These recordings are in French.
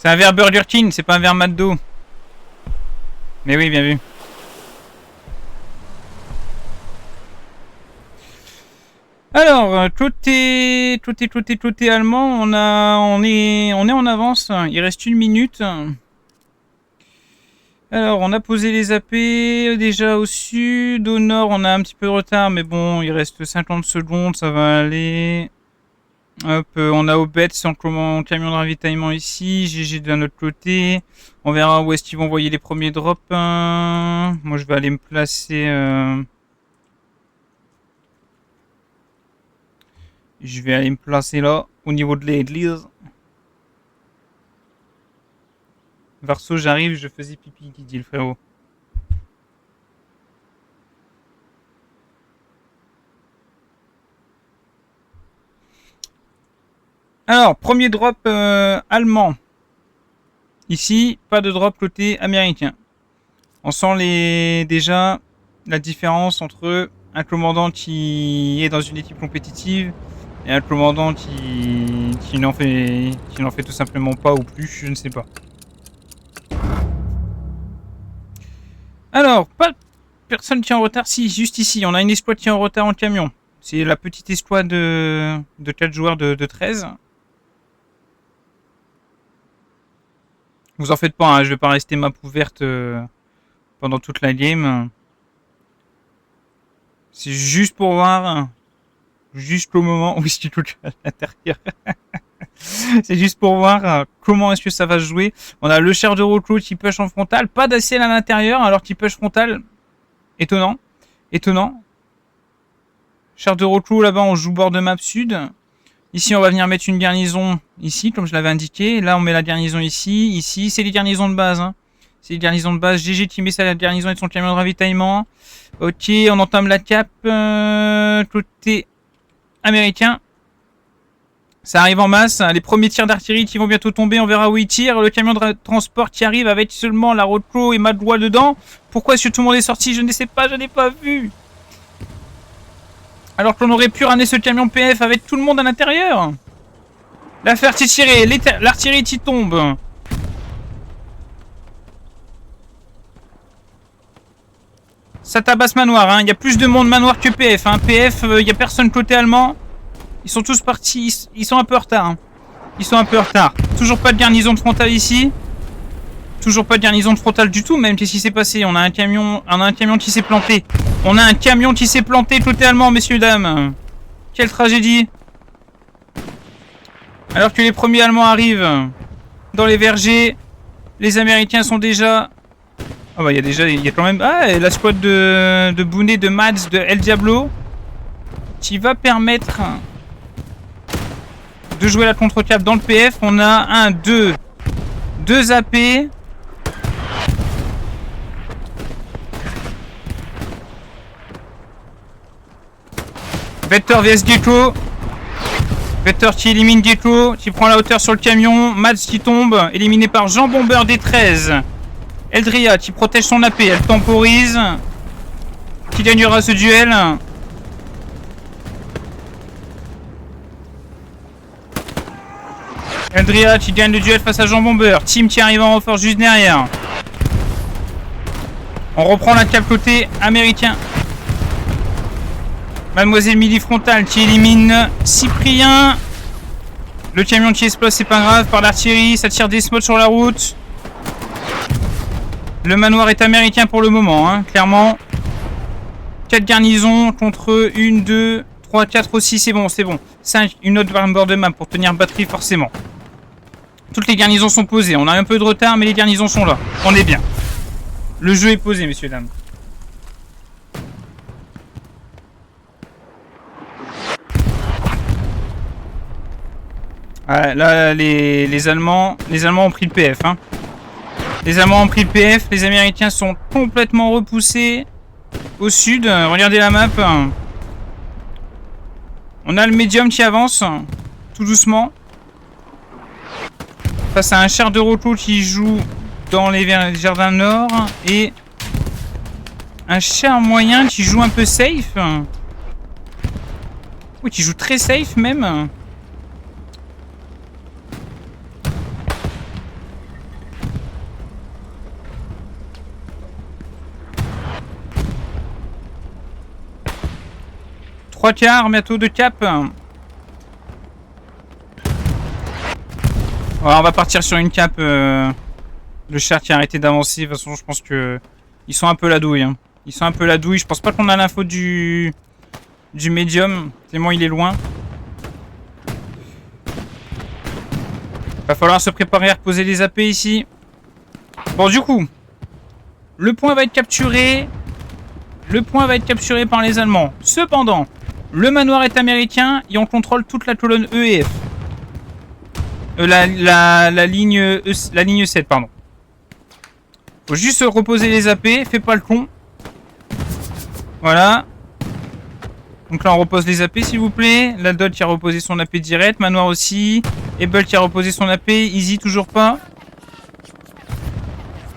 C'est un verre Burger King, c'est pas un verre McDo. Mais oui, bien vu. Alors, côté allemand, on est en avance. Il reste 1 minute. Alors, on a posé les AP déjà au sud. Au nord, on a un petit peu de retard, mais bon, il reste 50 secondes, ça va aller. Hop, on a Obet sans camion de ravitaillement ici. GG d'un autre côté. On verra où est-ce qu'ils vont envoyer les premiers drops. Moi, je vais aller me placer... Je vais aller me placer là, au niveau de l'église. Varso, j'arrive, je faisais pipi, qui dit le frérot. Alors, premier drop allemand. Ici, pas de drop côté américain. On sent déjà la différence entre un commandant qui est dans une équipe compétitive et un commandant qui n'en fait tout simplement pas ou plus, je ne sais pas. Alors, pas personne qui est en retard. Si, juste ici, on a une escouade qui est en retard en camion. C'est la petite escouade de 4 joueurs de 13. Vous en faites pas, hein, je vais pas rester map ouverte pendant toute la game. C'est juste pour voir, jusqu'au moment où il touche à l'intérieur. C'est juste pour voir comment est-ce que ça va se jouer. On a le char de reclus qui push en frontal, pas d'ACL à l'intérieur, alors qu'il push frontal. Étonnant. Char de reclus là-bas, on joue bord de map sud. Ici, on va venir mettre une garnison ici, comme je l'avais indiqué. Là, on met la garnison ici. Ici, c'est les garnisons de base. Hein. C'est les garnisons de base. GG qui met sa garnison et son camion de ravitaillement. Ok, on entame la cap côté américain. Ça arrive en masse. Les premiers tirs d'artillerie qui vont bientôt tomber. On verra où ils tirent. Le camion de transport qui arrive avec seulement la Roadclaw et Madlois dedans. Pourquoi est-ce que tout le monde est sorti? Je ne sais pas, je n'ai pas vu. Alors qu'on aurait pu ramener ce camion PF avec tout le monde à l'intérieur. La faire tirer, l'artillerie qui tombe. Ça tabasse manoir, hein. Il y a plus de monde manoir que PF. Hein. PF, il n'y a personne côté allemand. Ils sont tous partis, ils sont un peu en retard. Hein. Ils sont un peu en retard. Toujours pas de garnison de frontale ici. Toujours pas de garnison de frontale du tout, même. Qu'est-ce qui s'est passé? On a un camion qui s'est planté. On a un camion qui s'est planté côté allemand, messieurs, dames. Quelle tragédie. Alors que les premiers Allemands arrivent dans les vergers, les Américains sont déjà... Ah bah il y a quand même... Ah, la squad de Bounet, de Mads, de El Diablo, qui va permettre de jouer la contre-cap dans le PF. On a deux AP... Vector vs Gecko. Vector qui élimine Gecko, qui prend la hauteur sur le camion. Mads qui tombe, éliminé par Jean Bomber des 13. Eldria qui protège son AP, elle temporise. Qui gagnera ce duel? Eldria qui gagne le duel face à Jean Bomber. Team qui arrive en renfort juste derrière. On reprend la cap côté américain. Mademoiselle Mili Frontal qui élimine Cyprien. Le camion qui explose, c'est pas grave. Par l'artillerie, ça tire des smots sur la route. Le manoir est américain pour le moment, hein, clairement. 4 garnisons contre 1, 2, 3, 4 aussi, c'est bon, c'est bon. 5, une autre bord de map pour tenir batterie forcément. Toutes les garnisons sont posées. On a un peu de retard, mais les garnisons sont là. On est bien. Le jeu est posé, messieurs, dames. Ah, là, les Allemands ont pris le PF. Hein. Les Allemands ont pris le PF. Les Américains sont complètement repoussés au sud. Regardez la map. On a le médium qui avance tout doucement. Face à un char de reclus qui joue dans les jardins nord. Et un char moyen qui joue un peu safe. Oui, qui joue très safe même. 3/4 bientôt de cap. Voilà, on va partir sur une cap. Le char qui a arrêté d'avancer. De toute façon, je pense que ils sont un peu la douille. Hein. Ils sont un peu la douille. Je pense pas qu'on a l'info du médium. Tellement il est loin. Va falloir se préparer à reposer les AP ici. Bon, du coup, le point va être capturé. Le point va être capturé par les Allemands. Cependant, le manoir est américain et on contrôle toute la colonne E et F. La ligne 7, pardon. Faut juste reposer les AP, fais pas le con. Voilà. Donc là on repose les AP s'il vous plaît. La Dot qui a reposé son AP direct, Manoir aussi. Able qui a reposé son AP, Easy toujours pas.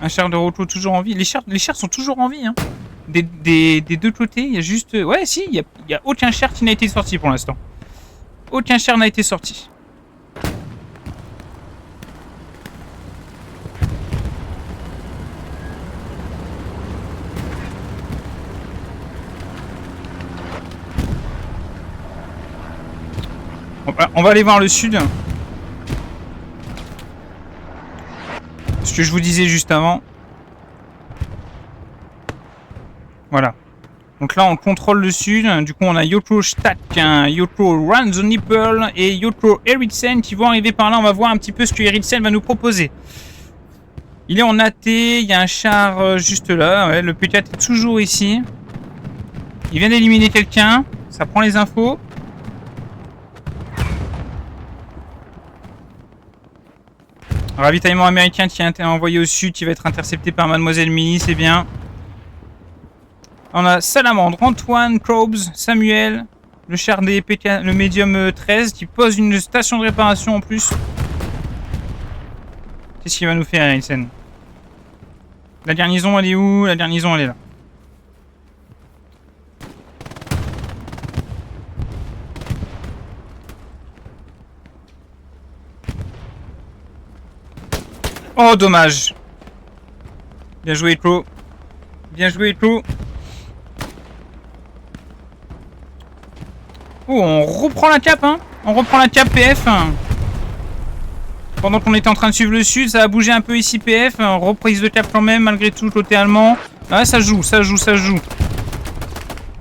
Un char de Roto toujours en vie. Les chars sont toujours en vie hein. Des deux côtés, il y a juste... Ouais si, il y a aucun char qui n'a été sorti pour l'instant. Aucun char n'a été sorti. On va aller voir le sud. Ce que je vous disais juste avant. Voilà. Donc là, on contrôle le sud. Du coup, on a Yoko Stack, Yoko Run the Nipple et Yoko Ericsson qui vont arriver par là. On va voir un petit peu ce que Ericsson va nous proposer. Il est en AT. Il y a un char juste là. Ouais, le P4 est toujours ici. Il vient d'éliminer quelqu'un. Ça prend les infos. Ravitaillement américain qui est envoyé au sud, qui va être intercepté par Mademoiselle Mini, c'est bien. On a Salamandre, Antoine, Probes, Samuel, le char des PK, le médium 13 qui pose une station de réparation en plus. Qu'est-ce qu'il va nous faire, Ericsson? La garnison, elle est où? La garnison, elle est là. Oh, dommage. Bien joué, Echo. Bien joué, Echo. Oh, on reprend la cape, hein. On reprend la cape PF. Pendant qu'on était en train de suivre le sud, ça a bougé un peu ici PF. Reprise de cap quand même, malgré tout, côté allemand. Ah, ça joue, ça joue, ça joue.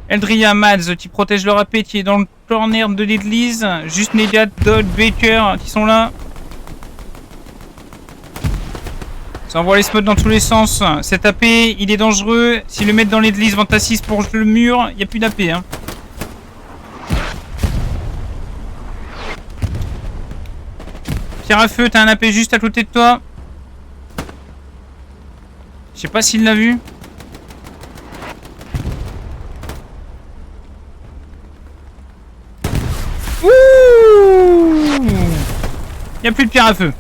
Eldria, Mads qui protège leur AP, qui est dans le corner de l'église. Juste Negat, Dodd, Baker qui sont là. Ça envoie les spots dans tous les sens. Cet AP, il est dangereux. S'ils le mettent dans l'église, vente à 6 pour le mur, il n'y a plus d'AP. Hein. Pierre à feu, t'as un AP juste à côté de toi. Je sais pas s'il l'a vu. Ouh! Il n'y a plus de pierre à feu.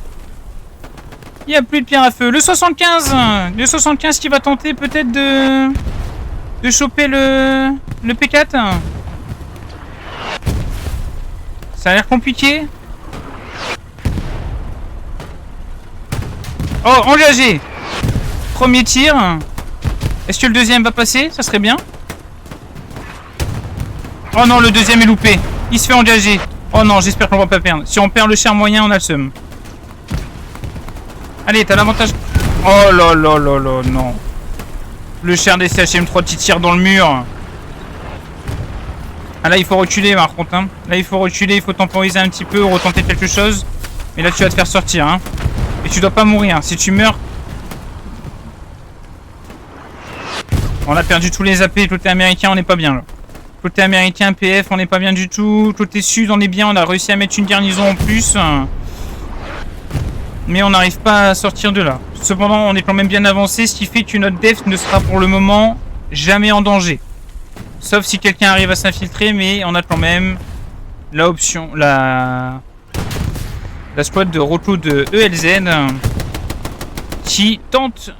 Il n'y a plus de pierre à feu. Le 75 qui va tenter peut-être de choper le P4. Ça a l'air compliqué. Oh, engagé. Premier tir. Est-ce que le deuxième va passer? Ça serait bien. Oh non, le deuxième est loupé. Il se fait engager. Oh non, j'espère qu'on va pas perdre. Si on perd le char moyen, on a le seum. Allez, t'as l'avantage. Oh là là là là, non. Le char des CHM3 qui tire dans le mur. Ah là, il faut reculer par contre. Hein. Là, il faut reculer, il faut temporiser un petit peu, retenter quelque chose. Mais là, tu vas te faire sortir. Hein. Et tu dois pas mourir. Si tu meurs... On a perdu tous les AP. Côté américain, on n'est pas bien là. Côté américain, PF, on n'est pas bien du tout. Côté sud, on est bien. On a réussi à mettre une garnison en plus. Mais on n'arrive pas à sortir de là. Cependant, on est quand même bien avancé, ce qui fait que notre def ne sera pour le moment jamais en danger. Sauf si quelqu'un arrive à s'infiltrer, mais on a quand même la option, la squad de Roto de ELZ qui tente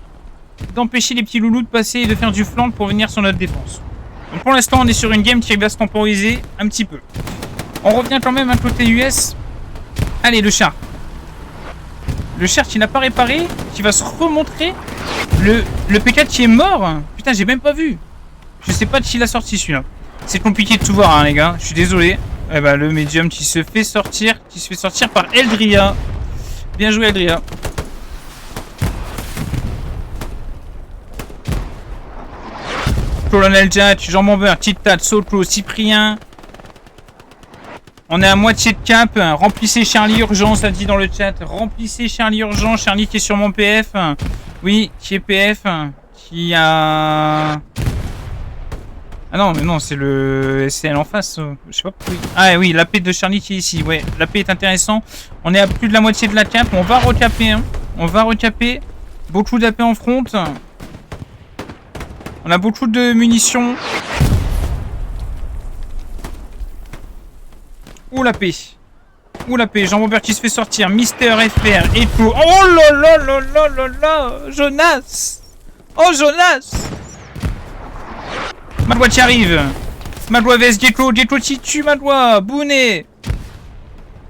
d'empêcher les petits loulous de passer et de faire du flank pour venir sur notre défense. Donc pour l'instant, on est sur une game qui va se temporiser un petit peu. On revient quand même à côté US. Allez, le char. Le char qui n'a pas réparé, qui va se remontrer. Le P4 qui est mort. Putain, j'ai même pas vu. Je sais pas de qui l'a sorti celui-là. C'est compliqué de tout voir, hein, les gars. Je suis désolé. Eh ben, le médium qui se fait sortir par Eldria. Bien joué, Eldria. Colonel Jack, Jean Bomber, Tit-Tat, Sotlo, Cyprien. On est à moitié de cap. Remplissez Charlie urgent, ça dit dans le chat. Remplissez Charlie urgent. Charlie qui est sur mon PF. Oui, qui est PF. Qui a... Ah non, mais non, c'est le SCL en face. Je sais pas pourquoi. Ah oui, l'AP de Charlie qui est ici. Ouais, l'AP est intéressant. On est à plus de la moitié de la cap. On va recaper. Hein. On va recaper. Beaucoup d'AP en front. On a beaucoup de munitions. Ouh la paix. Ouh la paix. Jean Robert qui se fait sortir. Mister FR et tout. Oh là là là là là là. Jonas. Oh Jonas. Madoua qui arrive. Madoua vs Gecko. Gecko qui tue Madoua. Bounet.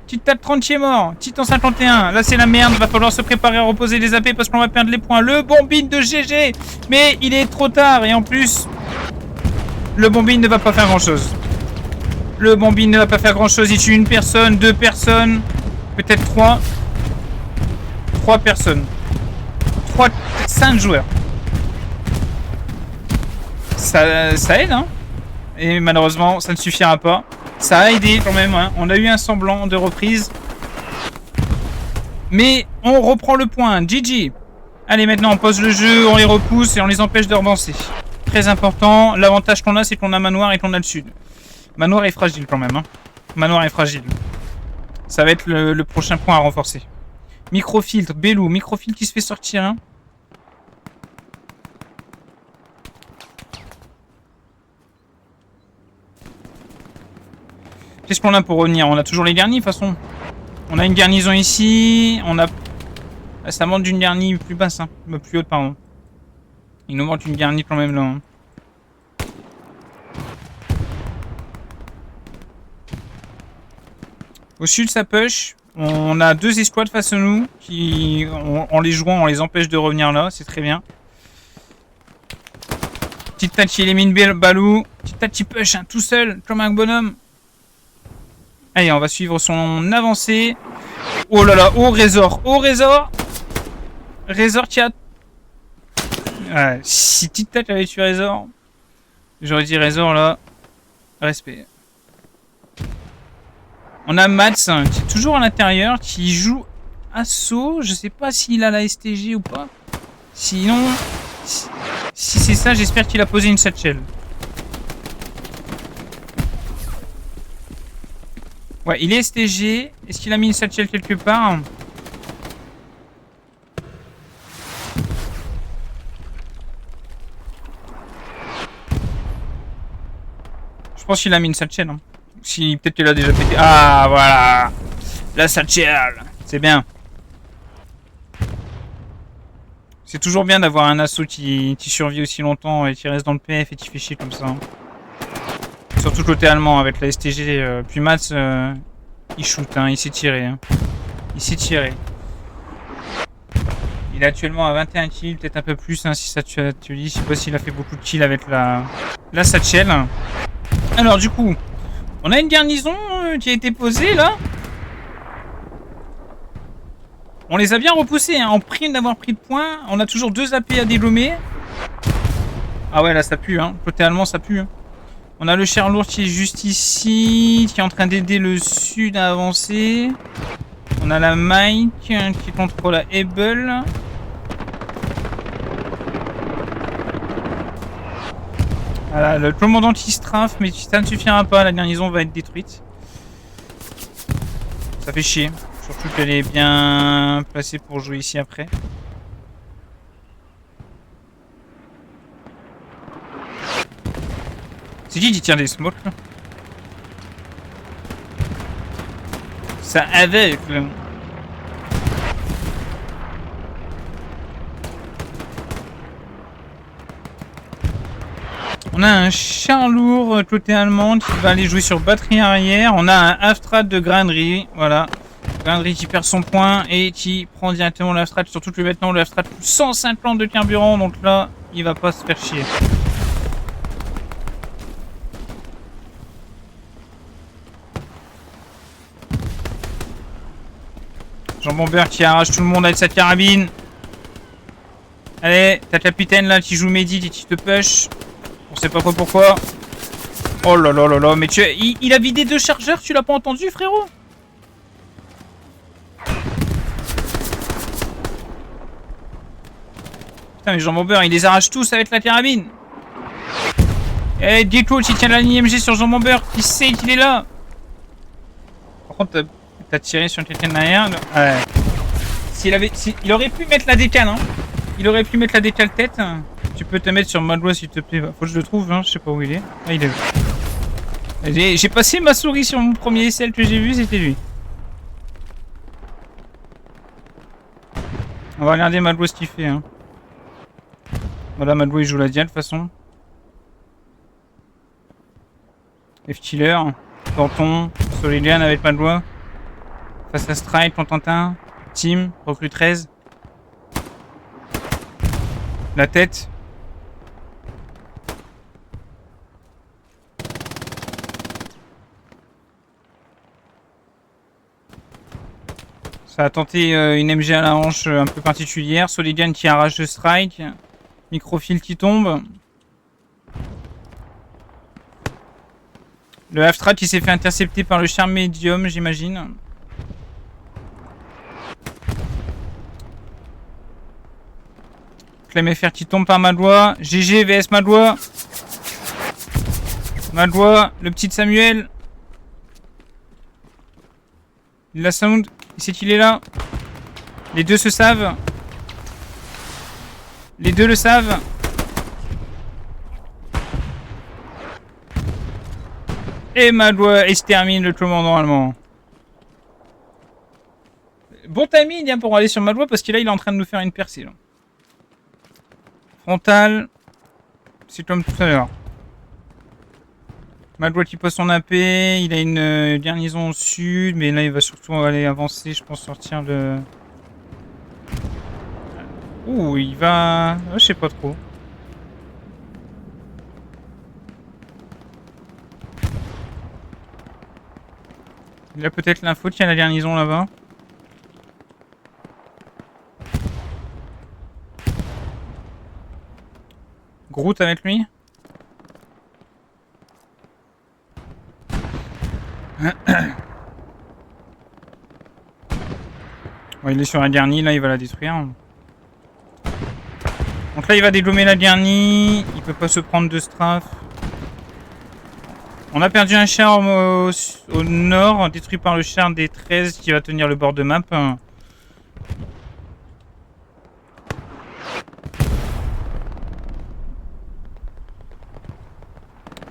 Tit-Tat 30 qui est mort. Titan 51. Là c'est la merde. Va falloir se préparer à reposer les AP parce qu'on va perdre les points. Le bombine de GG. Mais il est trop tard. Et en plus, le bombine ne va pas faire grand chose. Le bombine ne va pas faire grand chose. Il tue une personne, 2 personnes. Peut-être 3. 3 personnes. 5 joueurs. Ça aide, hein. Et malheureusement, ça ne suffira pas. Ça a aidé quand même, hein. On a eu un semblant de reprise. Mais on reprend le point. GG. Allez, maintenant, on pose le jeu, on les repousse et on les empêche de revancer. Très important. L'avantage qu'on a, c'est qu'on a Manoir et qu'on a le sud. Manoir est fragile quand même, hein. Manoir est fragile. Ça va être le prochain point à renforcer. Microfiltre, Belou. Microfiltre qui se fait sortir, hein. Qu'est-ce qu'on a pour revenir? On a toujours les garnis de toute façon. On a une garnison ici. On a... Ça manque d'une garnie plus basse, hein. Plus haute, pardon. Il nous manque une garnie quand même là, hein. Au sud, ça push. On a 2 escouades face à nous qui, en les jouant, on les empêche de revenir là. C'est très bien. Tit-Tat qui élimine Balou. Tit-Tat qui push, hein, tout seul, comme un bonhomme. Allez, on va suivre son avancée. Oh là là, oh Razor, oh Razor. Razor qui a... si Tit-Tat avait tué Razor, j'aurais dit Razor là. Respect. On a Mats qui est toujours à l'intérieur, qui joue assaut. Je sais pas s'il a la STG ou pas. Sinon, si c'est ça, j'espère qu'il a posé une satchel. Ouais, il est STG. Est-ce qu'il a mis une satchel quelque part? Je pense qu'il a mis une satchel, hein. Si, peut-être qu'il a déjà pété. Ah, voilà. La satchel. C'est bien. C'est toujours bien d'avoir un assaut qui survit aussi longtemps et qui reste dans le PF et qui fait chier comme ça. Surtout côté allemand avec la STG. Puis Mats, il shoot, hein, il s'est tiré. Hein. Il s'est tiré. Il est actuellement à 21 kills, peut-être un peu plus, hein, si ça tu dis. Je sais pas s'il a fait beaucoup de kills avec la satchel. Alors, du coup... On a une garnison qui a été posée là. On les a bien repoussés, hein, en prime d'avoir pris de points. On a toujours 2 AP à dégommer. Ah ouais, là ça pue, hein. Côté allemand ça pue, hein. On a le Cher-Lourd qui est juste ici, qui est en train d'aider le sud à avancer. On a la Mike qui contrôle la Able. Voilà, le commandant qui strafe, mais ça ne suffira pas, la garnison va être détruite. Ça fait chier, surtout qu'elle est bien placée pour jouer ici après. C'est qui tient des smokes là? Ça avec là. On a un Char-Lourd côté allemand qui va aller jouer sur batterie arrière. On a un Afstrat de Grainerie. Voilà. Grainerie qui perd son point et qui prend directement l'Afstrat. Surtout que maintenant le Afstrat coûte 150 de carburant. Donc là, il va pas se faire chier. Jean Bomber qui arrache tout le monde avec sa carabine. Allez, t'as capitaine là qui joue Medit et qui te push. On sait pas quoi pourquoi. Oh là là là là, mais il a vidé 2 chargeurs, tu l'as pas entendu frérot? Putain mais Jean Bomber il les arrache tous avec la carabine. Eh Gecko qui tient la ligne IMG sur Jean Bomber, qui sait qu'il est là? Par contre t'as tiré sur quelqu'un derrière. Ouais. Il aurait pu mettre la décale hein. Il aurait pu mettre la décale tête. Tu peux te mettre sur Madois s'il te plaît. Faut que je le trouve hein, je sais pas où il est. Ah il est là. J'ai passé ma souris sur mon premier SL que j'ai vu, c'était lui. On va regarder Madois ce qu'il fait hein. Voilà, Madois il joue la dial de toute façon. F-Killer, Danton, Solidian avec Madois. Face à Strike, Contentin, Team, recrue 13. La tête. Ça a tenté une MG à la hanche un peu particulière. Solidian qui arrache le Strike. Microfil qui tombe. Le half-strat qui s'est fait intercepter par le char médium, j'imagine. Flemme FR qui tombe par Madois. GG vs Madois. Madois, le petit Samuel. Il la sound. Il sait qu'il est là. Les deux se savent. Les deux le savent. Et Madois extermine le commandant allemand. Bon timing hein, pour aller sur Madois parce que là il est en train de nous faire une percée. Là. Frontal. C'est comme tout à l'heure. Madois qui pose son AP. Il a une garnison au sud. Mais là il va surtout aller avancer. Je pense sortir le... Ouh il va... je sais pas trop. Il a peut-être l'info qu'il y a la garnison là-bas. Groot avec lui. Bon, il est sur la garnie, là il va la détruire. Donc là il va dégommer la garnie. Il peut pas se prendre de strafe. On a perdu un char au nord, détruit par le char des 13 qui va tenir le bord de map.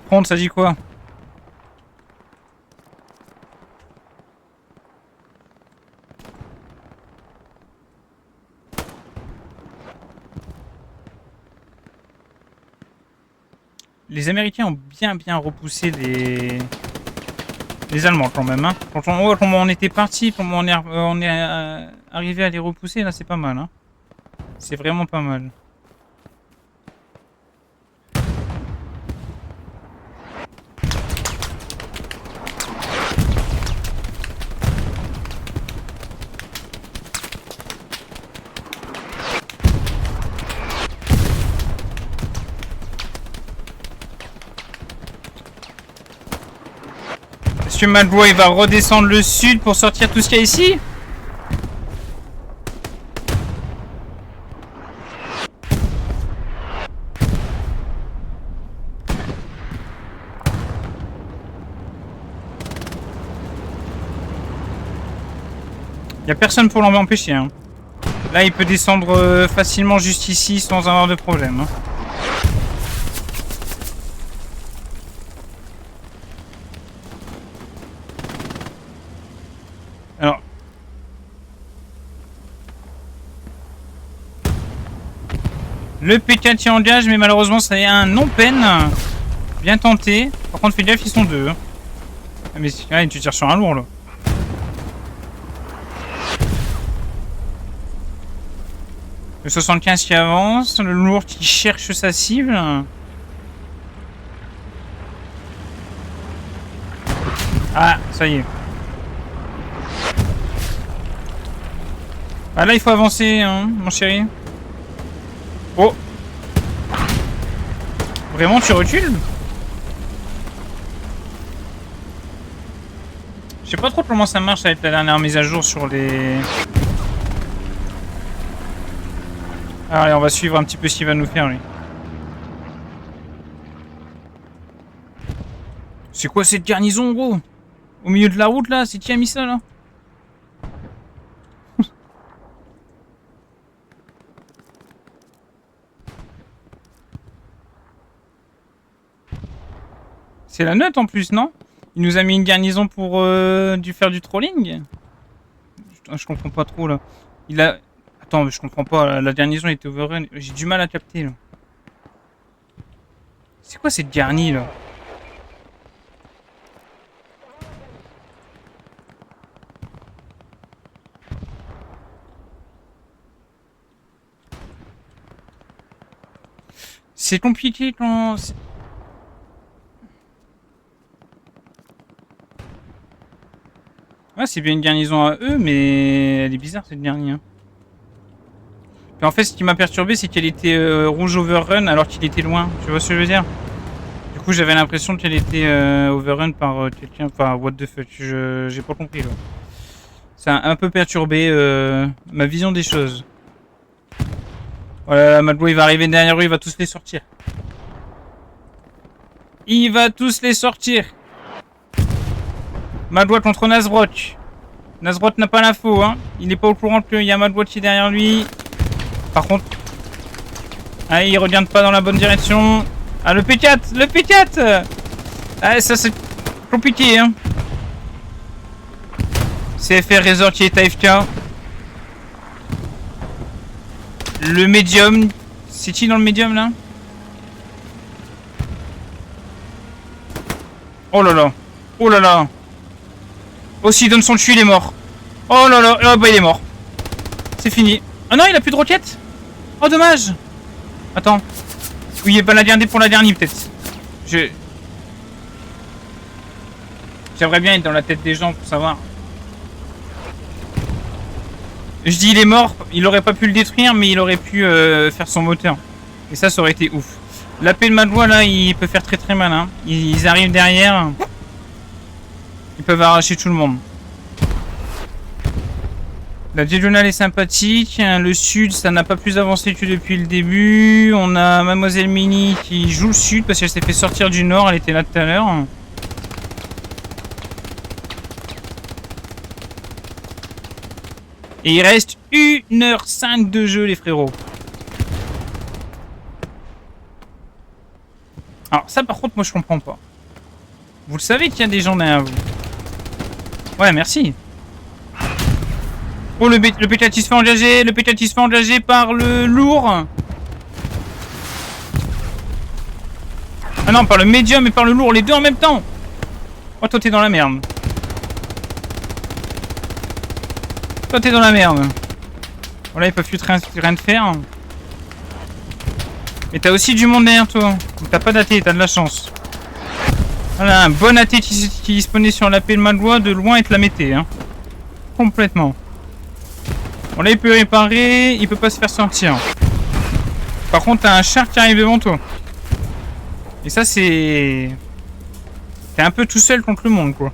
Front, ça dit quoi? Les Américains ont bien repoussé les Allemands quand même. Hein. Quand on était parti, comment on est arrivé à les repousser, là c'est pas mal. Hein. C'est vraiment pas mal. Monsieur Madois, il va redescendre le sud pour sortir tout ce qu'il y a ici. Il n'y a personne pour l'empêcher. Hein. Là, il peut descendre facilement juste ici sans avoir de problème. Hein. Alors. Le P4 qui engage, mais malheureusement, ça est un non-peine. Bien tenté. Par contre, fais gaffe, ils sont deux. Hein. Mais ouais, tu tires sur un lourd, là. Le 75 qui avance, le lourd qui cherche sa cible. Ah, ça y est. Ah là, il faut avancer, hein, mon chéri. Oh. Vraiment, tu recules? Je sais pas trop comment ça marche avec la dernière mise à jour sur les... Allez, on va suivre un petit peu ce qu'il va nous faire, lui. C'est quoi cette garnison, gros? Au milieu de la route, là? C'est qui a mis ça, là? C'est la note, en plus, non? Il nous a mis une garnison pour faire du trolling? Je comprends pas trop, là. Il a... Attends, je comprends pas. La garnison était overrun. J'ai du mal à capter, là. C'est quoi cette garnie, là? C'est compliqué quand... Ouais, c'est bien une garnison à eux, mais elle est bizarre, cette garnison. Hein. Puis en fait, ce qui m'a perturbé, c'est qu'elle était rouge overrun alors qu'il était loin. Tu vois ce que je veux dire? Du coup, j'avais l'impression qu'elle était overrun par quelqu'un... Enfin, what the fuck, j'ai pas compris, là. Ça a un peu perturbé ma vision des choses. Voilà, Madbo, il va arriver derrière eux, il va tous les sortir. Il va tous les sortir. Madbo contre Nasbrot. Nasbrot n'a pas l'info, hein. Il n'est pas au courant qu'il y a Madbo qui est derrière lui. Par contre... Ah, il regarde pas dans la bonne direction. Ah, le P4! Le P4! Ah, ça c'est compliqué, hein. CFR Resort qui est AFK. Le médium. C'est qui dans le médium là? Oh là là. Oh là là. Oh, s'il donne son dessus, il est mort. Oh là là. Oh bah il est mort. C'est fini. Ah non, il a plus de roquettes. Oh dommage. Attends. Oui, il va la garder pour la dernière peut-être. J'aimerais bien être dans la tête des gens pour savoir. Je dis il est mort, il aurait pas pu le détruire, mais il aurait pu faire son moteur. Et ça aurait été ouf. L'AP de Madwa là, il peut faire très très mal. Hein. Ils arrivent derrière. Ils peuvent arracher tout le monde. La diagonale est sympathique. Le sud, ça n'a pas plus avancé que depuis le début. On a Mademoiselle Mini qui joue le sud parce qu'elle s'est fait sortir du nord. Elle était là tout à l'heure. Et il reste 1h05 de jeu, les frérots. Alors ça, par contre, moi, je comprends pas. Vous le savez qu'il y a des gens derrière vous. Ouais, merci. Oh, le P4 se fait engager. Le P4 se fait engager par le lourd. Ah non, par le médium et par le lourd. Les deux en même temps. Oh, toi, t'es dans la merde. Toi, t'es dans la merde. Voilà, ils peuvent plus rien te faire. Mais t'as aussi du monde derrière toi. T'as pas d'AT, t'as de la chance. Voilà, un bon AT qui spawnait sur la paix de Madwa, de loin, et te la mettait. Hein. Complètement. Bon, là, il peut réparer, il peut pas se faire sortir. Par contre, t'as un char qui arrive devant toi. Et ça, c'est... T'es un peu tout seul contre le monde, quoi.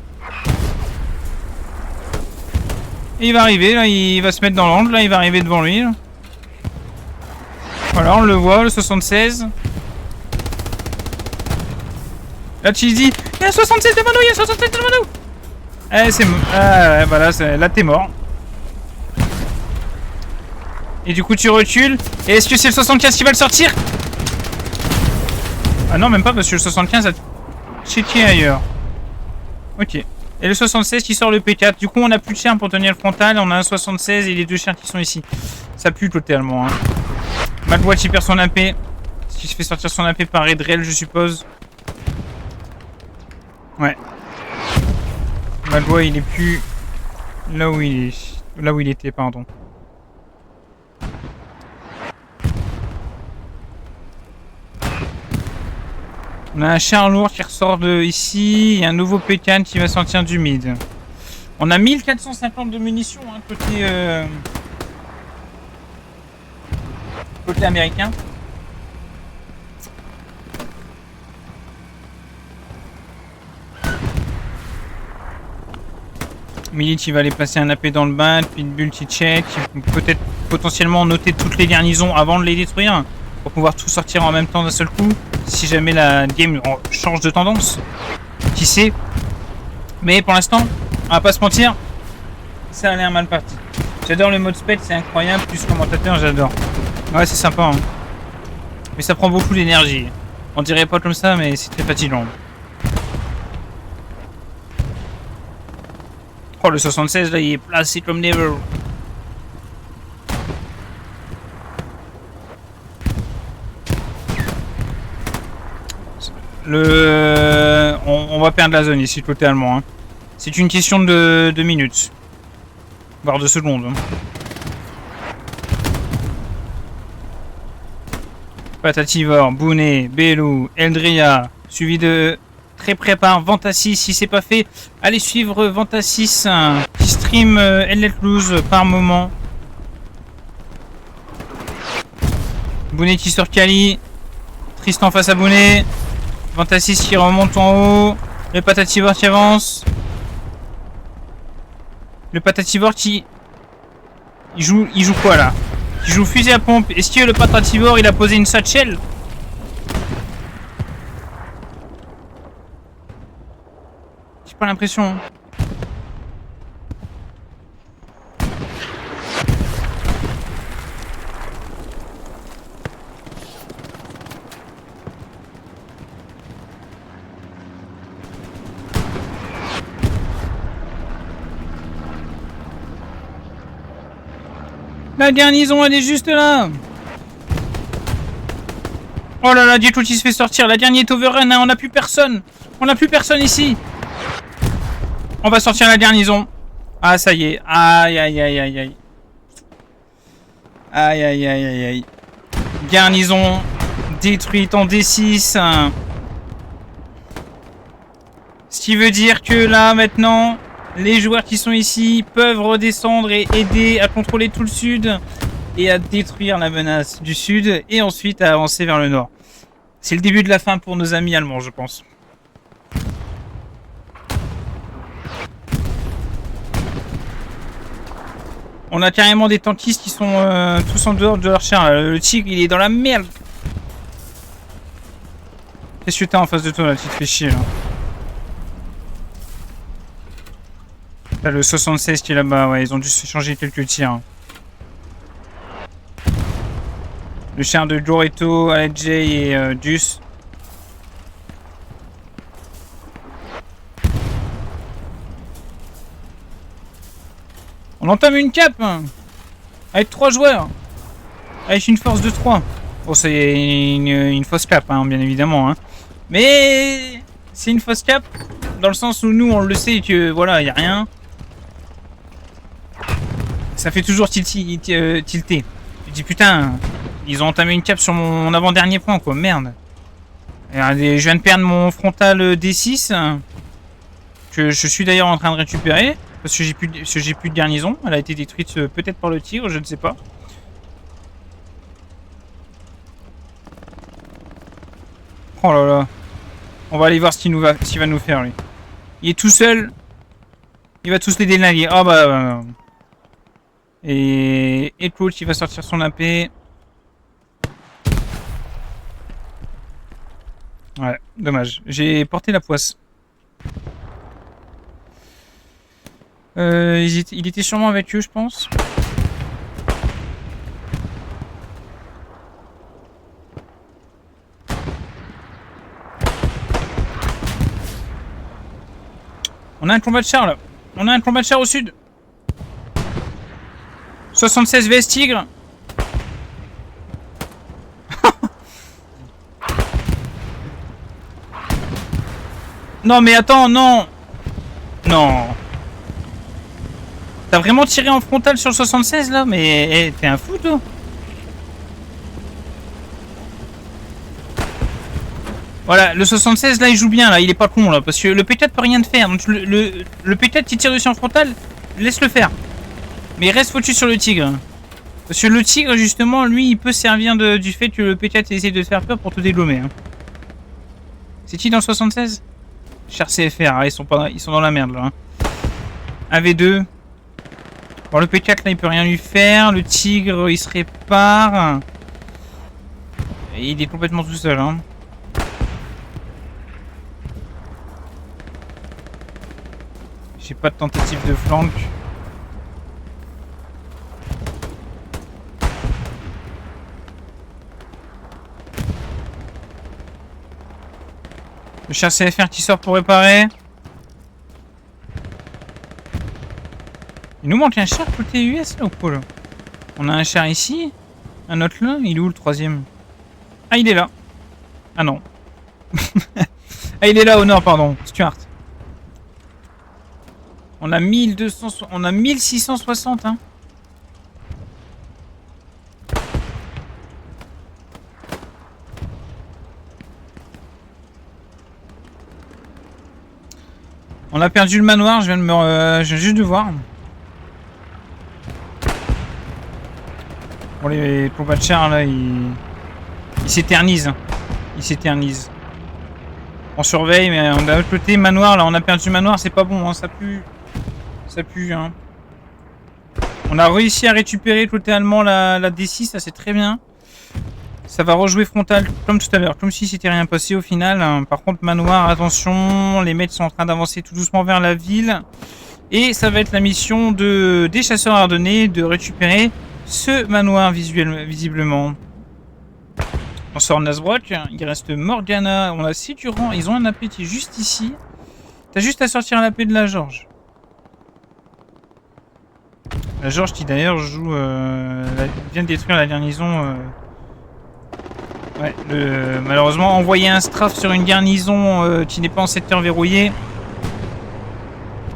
Et il va arriver, là, il va se mettre dans l'angle, là, il va arriver devant lui. Là. Voilà, on le voit, le 76. Là, tu dis, il y a 76 devant nous, il y a 76 devant nous. Eh, c'est... Ah, ouais, voilà, là, t'es mort. Et du coup, tu recules. Et est-ce que c'est le 75 qui va le sortir? Ah non, même pas, parce que le 75 a checké ailleurs. Ok. Et le 76 qui sort le P4. Du coup, on a plus de chien pour tenir le frontal. On a un 76 et les deux chiens qui sont ici. Ça pue totalement. Hein. Madwa qui perd son AP. Qui se fait sortir son AP par Redrel, je suppose. Ouais. Madwa, il est plus là où il est. Là où il était, pardon. On a un char lourd qui ressort de ici et un nouveau P4 qui va sortir du mid. On a 1450 de munitions hein, côté côté américain. Milite, il va aller placer un AP dans le bain, puis une multi-check, peut-être potentiellement noter toutes les garnisons avant de les détruire, pour pouvoir tout sortir en même temps d'un seul coup, si jamais la game change de tendance. Qui sait? Mais pour l'instant, on va pas se mentir, ça a l'air mal parti. J'adore le mode spell, c'est incroyable, plus commentateur, j'adore. Ouais, c'est sympa, hein. Mais ça prend beaucoup d'énergie. On dirait pas comme ça, mais c'est très fatigant. Oh, le 76, là, il est placé comme never. On va perdre la zone ici, totalement. Hein. C'est une question de minutes. Voire de secondes. Hein. Patativore, Bounet, Belou, Eldria, suivi de très près par Ventassis. Si c'est pas fait, allez suivre Ventassis qui stream Elle Let Loose par moment. Bounet qui sort Kali, Tristan face à Bounet, Ventassis qui remonte en haut, le Patativore qui avance. Le Patativore qui... Il joue quoi là? Il joue fusil à pompe. Est-ce que le Patativore il a posé une satchel? J'ai pas l'impression. Hein. La garnison, elle est juste là. Oh là là, Dietrich se fait sortir. La dernière est overrun, hein. On n'a plus personne. On n'a plus personne ici. On va sortir la garnison. Ah, ça y est. Aïe, aïe, aïe, aïe, aïe. Aïe, aïe, aïe, aïe, aïe. Garnison détruite en D6. Hein. Ce qui veut dire que là, maintenant... Les joueurs qui sont ici peuvent redescendre et aider à contrôler tout le sud et à détruire la menace du sud et ensuite à avancer vers le nord. C'est le début de la fin pour nos amis allemands, je pense. On a carrément des tankistes qui sont tous en dehors de leur char. Le tigre, il est dans la merde. Qu'est-ce que t'as en face de toi là? Tu te fais chier là. Là, le 76 qui est là-bas, ouais, ils ont dû se changer quelques tirs. Le chien de Joreto, Alej et Dus. On entame une cape hein, avec 3 joueurs. Avec une force de 3. Bon, c'est une fausse cape, hein, bien évidemment. Hein. Mais c'est une fausse cape dans le sens où nous, on le sait que voilà, il n'y a rien. Ça fait toujours tilter. Je dis putain, ils ont entamé une cape sur mon avant-dernier point quoi, merde. Je viens de perdre mon frontal D6 que je suis d'ailleurs en train de récupérer parce que j'ai plus de garnison. Elle a été détruite peut-être par le tigre, je ne sais pas. Oh là là. On va aller voir ce qu'il va nous faire lui. Il est tout seul. Il va tous les délinguer. Oh bah. Et l'autre il va sortir son AP. Ouais, dommage. J'ai porté la poisse. Il était sûrement avec eux, je pense. On a un combat de char là. On a un combat de char au sud. 76 VS Tigre. Non mais attends, non. Non. T'as vraiment tiré en frontal sur le 76 là? Mais t'es un fou toi. Voilà, le 76 là il joue bien là, il est pas con là. Parce que le P4 peut rien te faire. Donc le P4 qui tire dessus en frontal, laisse le faire. Mais reste focus sur le tigre. Parce que le tigre, justement, lui, il peut servir du fait que le P4 essaie de te faire peur pour te dégommer. Hein. C'est qui dans le 76? Cher CFR, hein, ils sont dans la merde là. Hein. 1v2. Bon, le P4 là, il peut rien lui faire. Le tigre, il se répare. Et il est complètement tout seul. Hein. J'ai pas de tentative de flank. Le cher CFR qui sort pour réparer. Il nous manque un char côté US là ou quoi là? On a un char ici. Un autre là. Il est où le troisième? Ah, il est là. Ah non. Ah, il est là au nord, pardon. Stuart. On a 1200... On a 1660, hein. On a perdu le manoir, je viens juste de voir. Bon, les combats de chars, là, ils s'éternisent. Ils s'éternisent. On surveille, mais on a l'autre côté, manoir, là, on a perdu le manoir, c'est pas bon, hein, ça pue. Ça pue, hein. On a réussi à récupérer le côté allemand la D6, ça c'est très bien. Ça va rejouer frontal comme tout à l'heure, comme si c'était rien passé au final. Par contre, manoir, attention, les mecs sont en train d'avancer tout doucement vers la ville. Et ça va être la mission des chasseurs ardennais de récupérer ce manoir visiblement. On sort Nasbrock, il reste Morgana, on a Sécurant, ils ont un AP qui est juste ici. T'as juste à sortir l'AP de la George. La George qui d'ailleurs joue, vient de détruire la garnison. Ouais, malheureusement, envoyer un strafe sur une garnison qui n'est pas en secteur verrouillé,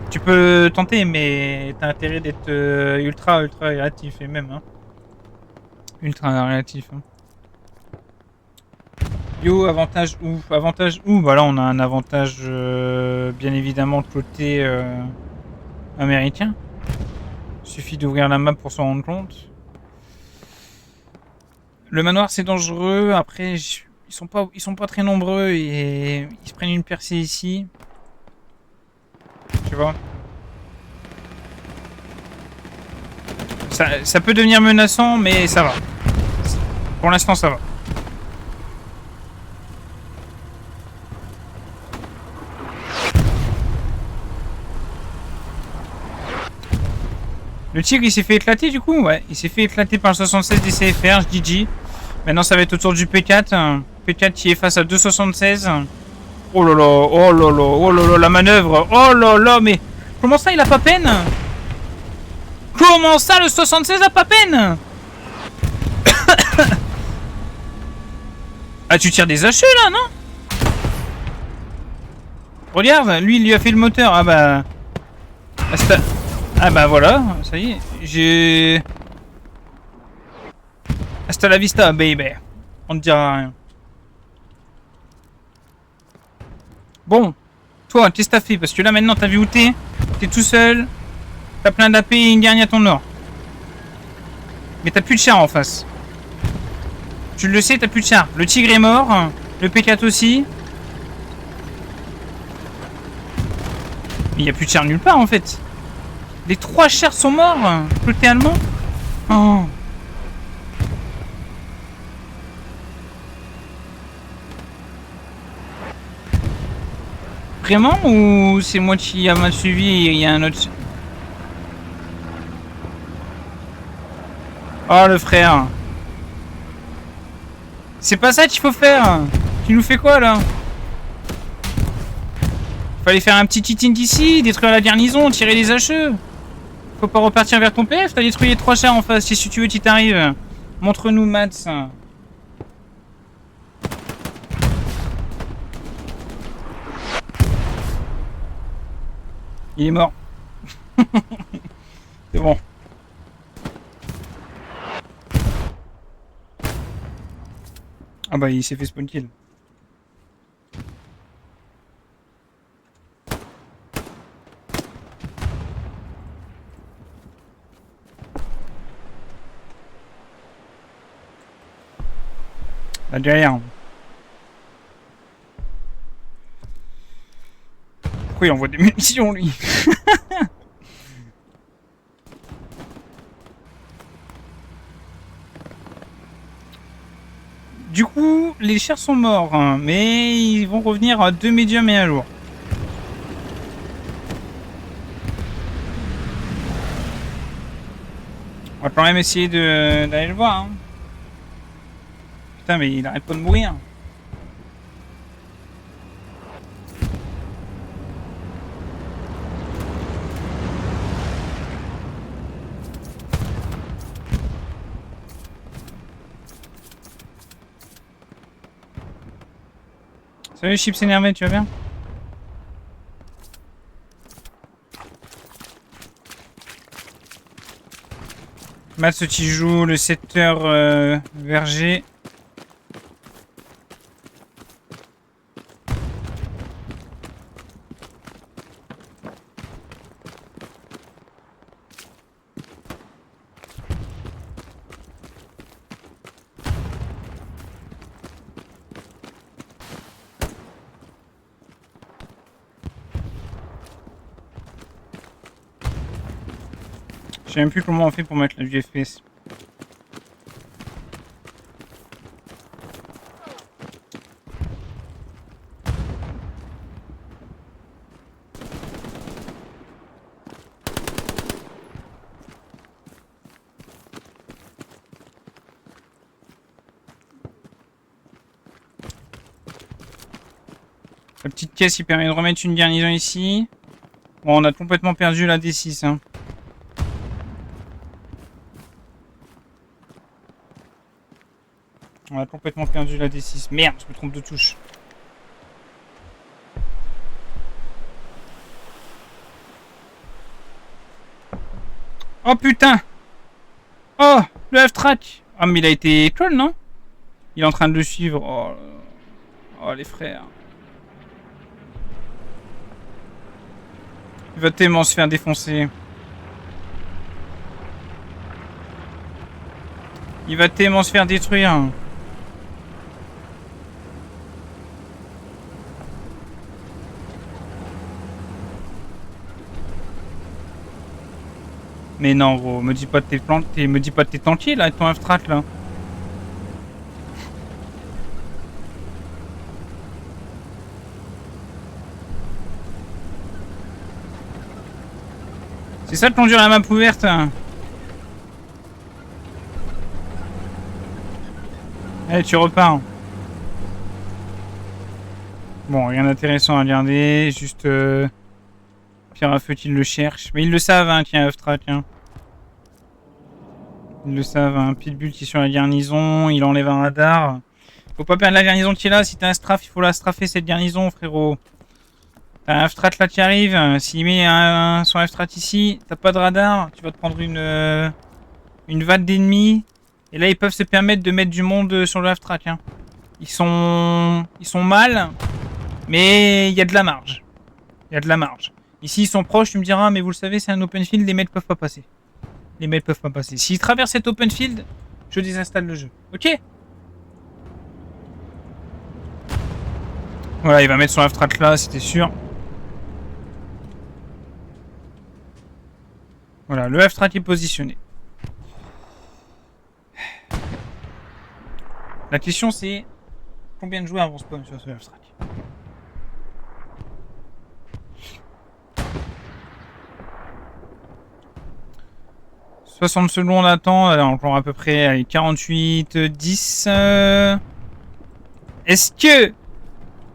tu peux tenter, mais t'as intérêt d'être ultra réactif, et même, hein. Ultra réactif. Hein. Yo, avantage où? Bah là, on a un avantage, bien évidemment, de côté américain. Il suffit d'ouvrir la map pour s'en rendre compte. Le manoir c'est dangereux, après ils sont pas très nombreux et ils se prennent une percée ici. Tu vois. Ça peut devenir menaçant mais ça va. Pour l'instant ça va. Le tigre il s'est fait éclater du coup, ouais. Il s'est fait éclater par le 76 des CFR, GG. Maintenant ça va être autour du P4. P4 qui est face à 2,76. Oh là là, oh là là, oh là là, la manœuvre. Oh là là, mais comment ça il a pas peine? Comment ça le 76 a pas peine? Ah tu tires des HE là, non? Regarde, lui il lui a fait le moteur. Ah bah... Ah bah voilà, ça y est, j'ai... Hasta la vista, baby. On ne dira rien. Bon, toi, qu'est-ce que t'as fait? Parce que là, maintenant, t'as vu où t'es? T'es tout seul. T'as plein d'AP et une dernière à ton nord. Mais t'as plus de char en face. Tu le sais, t'as plus de char. Le tigre est mort. Le P4 aussi. Mais il n'y a plus de char nulle part, en fait. Les 3 chars sont morts. Côté allemand. Oh. Vraiment ou c'est moi qui a mal suivi et il y a un autre... Oh le frère. C'est pas ça qu'il faut faire. Tu nous fais quoi là? Fallait faire un petit titin d'ici, détruire la garnison, tirer les HE. Faut pas repartir vers ton PF, t'as détruit les 3 chars en face, si tu veux tu t'arrives. Montre-nous Mats. Il est mort. C'est bon. Ah bah il s'est fait spawn kill. Là derrière. Pourquoi il envoie des munitions lui? Du coup, les chers sont morts, hein, mais ils vont revenir à 2 médiums et un lourd. On va quand même essayer d'aller le voir. Hein. Putain, mais il arrête pas de mourir. Salut Chips énervé, tu vas bien? Mats qui joue le secteur verger. Je sais même plus comment on fait pour mettre du FPS. La petite caisse qui permet de remettre une garnison ici. Bon, on a complètement perdu la D6. Hein. On a complètement perdu la D6. Merde, je me trompe de touche. Oh putain! Oh, le F-Track! Ah, mais il a été clone, non? Il est en train de le suivre. Oh les frères. Il va tellement se faire défoncer. Il va tellement se faire détruire. Mais non, gros, me dis pas de me dis pas de t'es tanké là, avec ton F-Track là. C'est ça de conduire la map ouverte. Allez, tu repars. Bon, rien d'intéressant à regarder, juste Pierre à feu qui le cherche. Mais ils le savent, hein, tiens, F-Track. Hein. Ils le savent, un pitbull qui est sur la garnison, il enlève un radar. Faut pas perdre la garnison qui est là, si t'as un strafe, il faut la straffer cette garnison, frérot. T'as un F-Strat là qui arrive, s'il met son F-Strat ici, t'as pas de radar, tu vas te prendre une vague d'ennemis. Et là, ils peuvent se permettre de mettre du monde sur le F-Strat. Hein. Ils sont mal, mais il y a de la marge. Il y a de la marge. Ici, ils sont proches, tu me diras, mais vous le savez, c'est un open field, les mecs peuvent pas passer. Les mecs peuvent pas passer. S'ils traversent cet open field, je désinstalle le jeu. Ok? Voilà, il va mettre son F-Strat là, c'était sûr. Voilà, le F-Strat est positionné. La question c'est combien de joueurs vont spawn sur ce F-Strat? « 60 secondes d'attente, encore à peu près allez, 48, 10. Est-ce que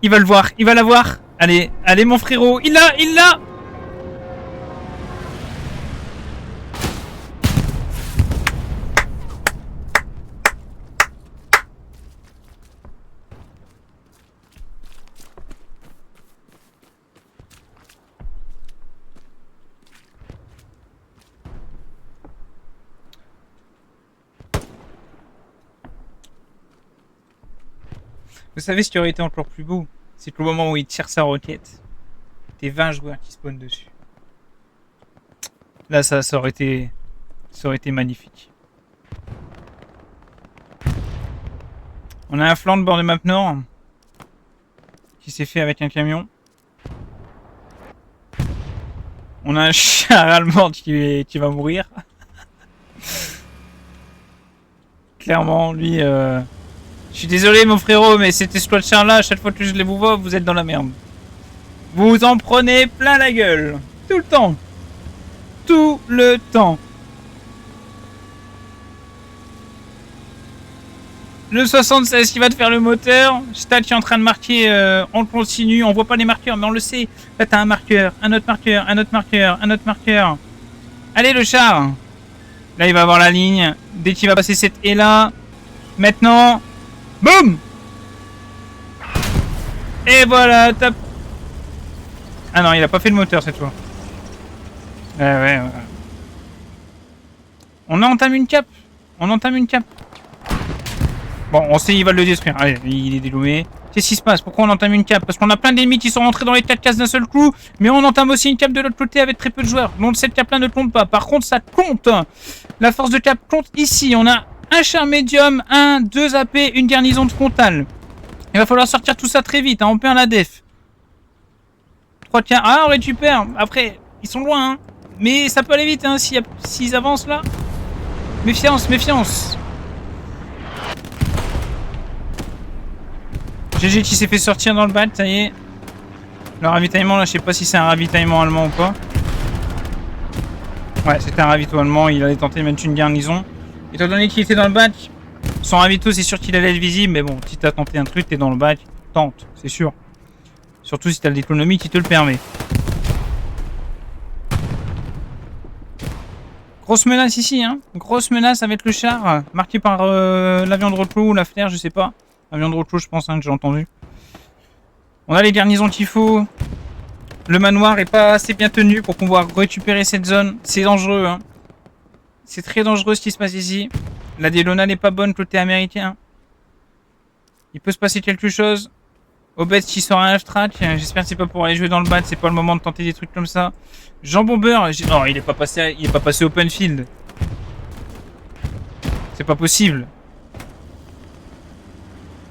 il va le voir? Il va l'avoir. Allez, allez mon frérot, il l'a. Vous savez ce qui aurait été encore plus beau? C'est que le moment où il tire sa roquette, t'es 20 joueurs qui spawnent dessus. Là, ça aurait été magnifique. On a un flanc de bord de map nord qui s'est fait avec un camion. On a un char allemand qui va mourir. Clairement, lui... Je suis désolé mon frérot, mais cet exploit de char là, à chaque fois que je les vous vois, vous êtes dans la merde. Vous en prenez plein la gueule. Tout le temps. Tout le temps. Le 76 qui va te faire le moteur. Stade qui est en train de marquer en continu. On voit pas les marqueurs, mais on le sait. Là, t'as un marqueur, un autre marqueur, un autre marqueur, un autre marqueur. Allez, le char. Là, il va avoir la ligne. Dès qu'il va passer cette haie là. Maintenant. Boum. Et voilà, tape. Ah non, il a pas fait le moteur cette fois. Ouais. On entame une cape. On entame une cape. Bon, on sait, il va le détruire. Allez, il est déloumé. Qu'est-ce qui se passe? Pourquoi on entame une cape? Parce qu'on a plein d'ennemis qui sont rentrés dans les 4 cases d'un seul coup. Mais on entame aussi une cape de l'autre côté avec très peu de joueurs. Donc cette cape-là ne compte pas. Par contre, ça compte. La force de cape compte ici. On a un char médium, 2 AP, une garnison de frontale. Il va falloir sortir tout ça très vite. Hein. On perd la def. 3 tiens. Ah, on récupère. Après, ils sont loin. Hein. Mais ça peut aller vite hein, s'ils avancent là. Méfiance, méfiance. GG qui s'est fait sortir dans le bat, ça y est. Le ravitaillement là, je sais pas si c'est un ravitaillement allemand ou pas. Ouais, c'était un ravito allemand, il allait tenter de mettre une garnison. Étant donné qu'il était dans le bac, son ravito c'est sûr qu'il allait être visible, mais bon, si t'as tenté un truc, t'es dans le bac, tente, c'est sûr. Surtout si t'as l'économie qui te le permet. Grosse menace ici, hein. Grosse menace avec le char, marqué par l'avion de reclos ou la flaire, je sais pas. Avion de reclos, je pense, hein, que j'ai entendu. On a les garnisons qu'il faut. Le manoir est pas assez bien tenu pour pouvoir récupérer cette zone. C'est dangereux, hein. C'est très dangereux ce qui se passe ici. La Délona n'est pas bonne côté américain. Il peut se passer quelque chose. Obed qui sort un F-track. J'espère que c'est pas pour aller jouer dans le bat. C'est pas le moment de tenter des trucs comme ça. Jean Bomber. Non, il est pas passé open field. C'est pas possible.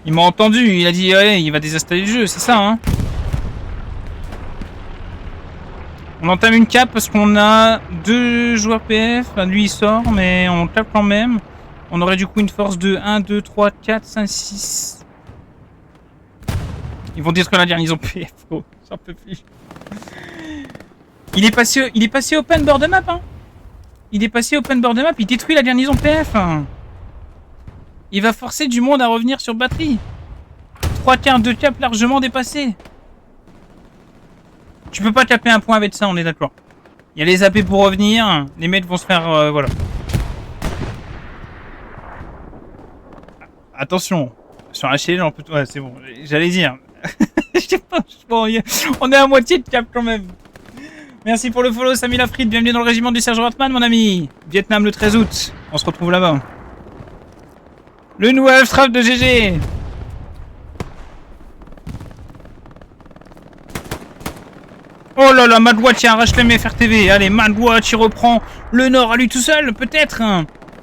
Il m'a entendu, il a dit ouais, il va désinstaller le jeu, c'est ça hein. On entame une cape parce qu'on a 2 joueurs PF, enfin, lui il sort mais on tape quand même. On aurait du coup une force de 1, 2, 3, 4, 5, 6. Ils vont détruire la garnison PF, oh, j'en peux plus. Il est passé open board de map hein. Il est passé open board de map, il détruit la garnison PF hein. Il va forcer du monde à revenir sur batterie. 3 quarts de cap largement dépassés. Tu peux pas taper un point avec ça, on est d'accord. Il y a les AP pour revenir. Les mecs vont se faire... voilà. Attention. Sur HL, on peut... Ouais, c'est bon. J'allais dire. Je sais pas. Bon, on est à moitié de cap quand même. Merci pour le follow, Samy Lafrite. Bienvenue dans le régiment du Serge Wortmann, mon ami. Vietnam le 13 août. On se retrouve là-bas. Le nouveau F-trap de GG. Oh là là, Madwatch qui arrache les FRTV. Allez, Madwatch, il reprend le nord à lui tout seul, peut-être.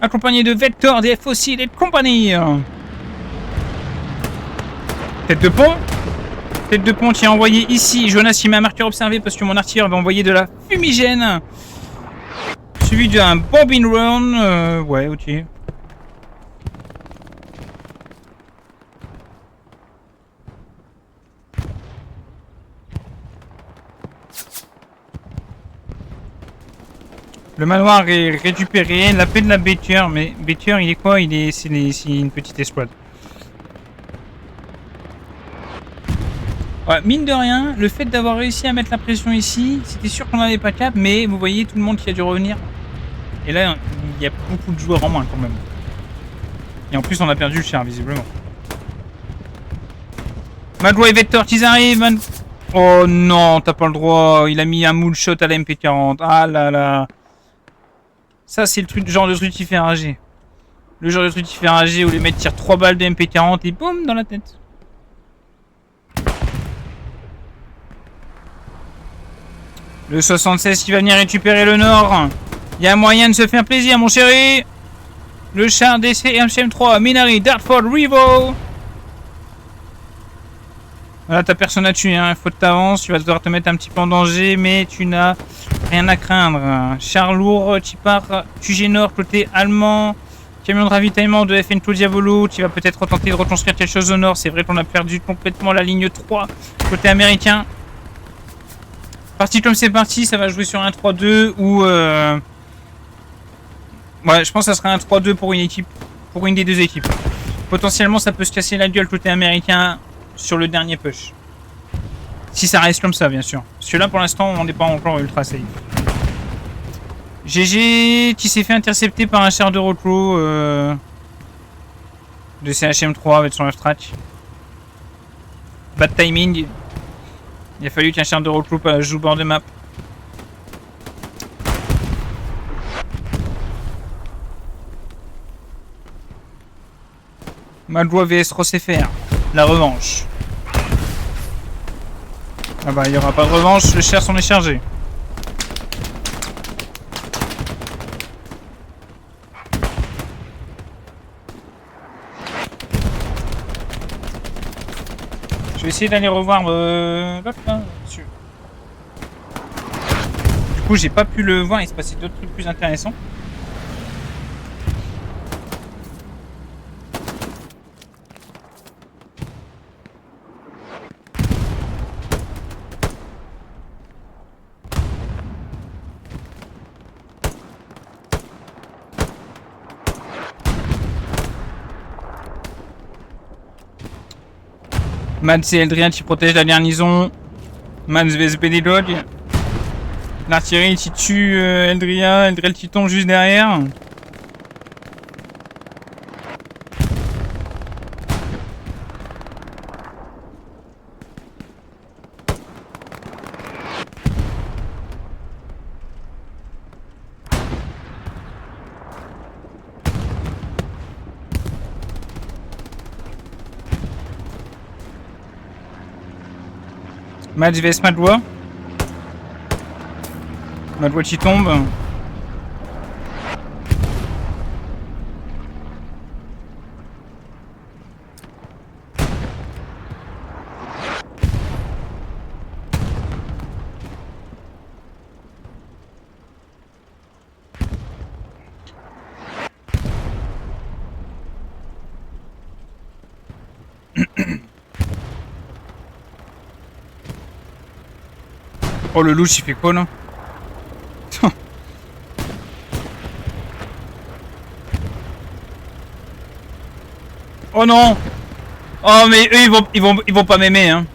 Accompagné de Vector, des fossiles et de compagnie. Tête de pont. Tête de pont qui est envoyé ici. Jonas, il met un marqueur observé parce que mon artilleur va envoyer de la fumigène. Suivi d'un bombing run. Ouais, ok. Le manoir est récupéré, la paix de la bêture, mais bêture il est quoi? C'est une petite escouade. Ouais, mine de rien, le fait d'avoir réussi à mettre la pression ici, c'était sûr qu'on n'avait pas cap, mais vous voyez tout le monde qui a dû revenir. Et là, il y a beaucoup de joueurs en moins quand même. Et en plus on a perdu le char visiblement. Madwa et Vector qui arrivent, man. Oh non, t'as pas le droit, il a mis un moonshot à la MP40, ah là là. Ça, c'est le genre de truc qui fait rager. Le genre de truc qui fait rager où les mecs tirent 3 balles de MP40 et boum, dans la tête. Le 76 qui va venir récupérer le nord. Il y a moyen de se faire plaisir, mon chéri. Le char DC MCM3, Minari, Dartford, Revo. Voilà, t'as personne à tuer, hein. Il faut que t'avances, tu vas devoir te mettre un petit peu en danger, mais tu n'as rien à craindre. Char lourd, tu pars, QG Nord, côté allemand. Camion de ravitaillement de FN Diavolo, tu vas peut-être tenter de reconstruire quelque chose au nord. C'est vrai qu'on a perdu complètement la ligne 3, côté américain. Parti comme c'est parti, ça va jouer sur un 3-2 ou... Ouais, je pense que ça sera un 3-2 pour une équipe, pour une des deux équipes. Potentiellement, ça peut se casser la gueule côté américain sur le dernier push. Si ça reste comme ça, bien sûr. Parce que là, pour l'instant, on n'est pas encore ultra safe. GG, qui s'est fait intercepter par un char de reclos de CHM3 avec son F-Track. Bad timing. Il a fallu qu'un char de reclos joue bord de map. Madoua vs Rossfr, la revanche. Ah bah il n'y aura pas de revanche, le char s'en est chargé. Je vais essayer d'aller revoir l'autre là, dessus. Du coup j'ai pas pu le voir, il se passait d'autres trucs plus intéressants. Mads et Eldrian qui protègent la garnison. Mads vs Benelog. L'artillerie qui tue Eldrian. Eldrian qui tombe juste derrière. Mads vs Madoua. Madoua qui tombe. Oh le louche il fait quoi là? Oh non! Oh mais eux ils vont pas m'aimer hein.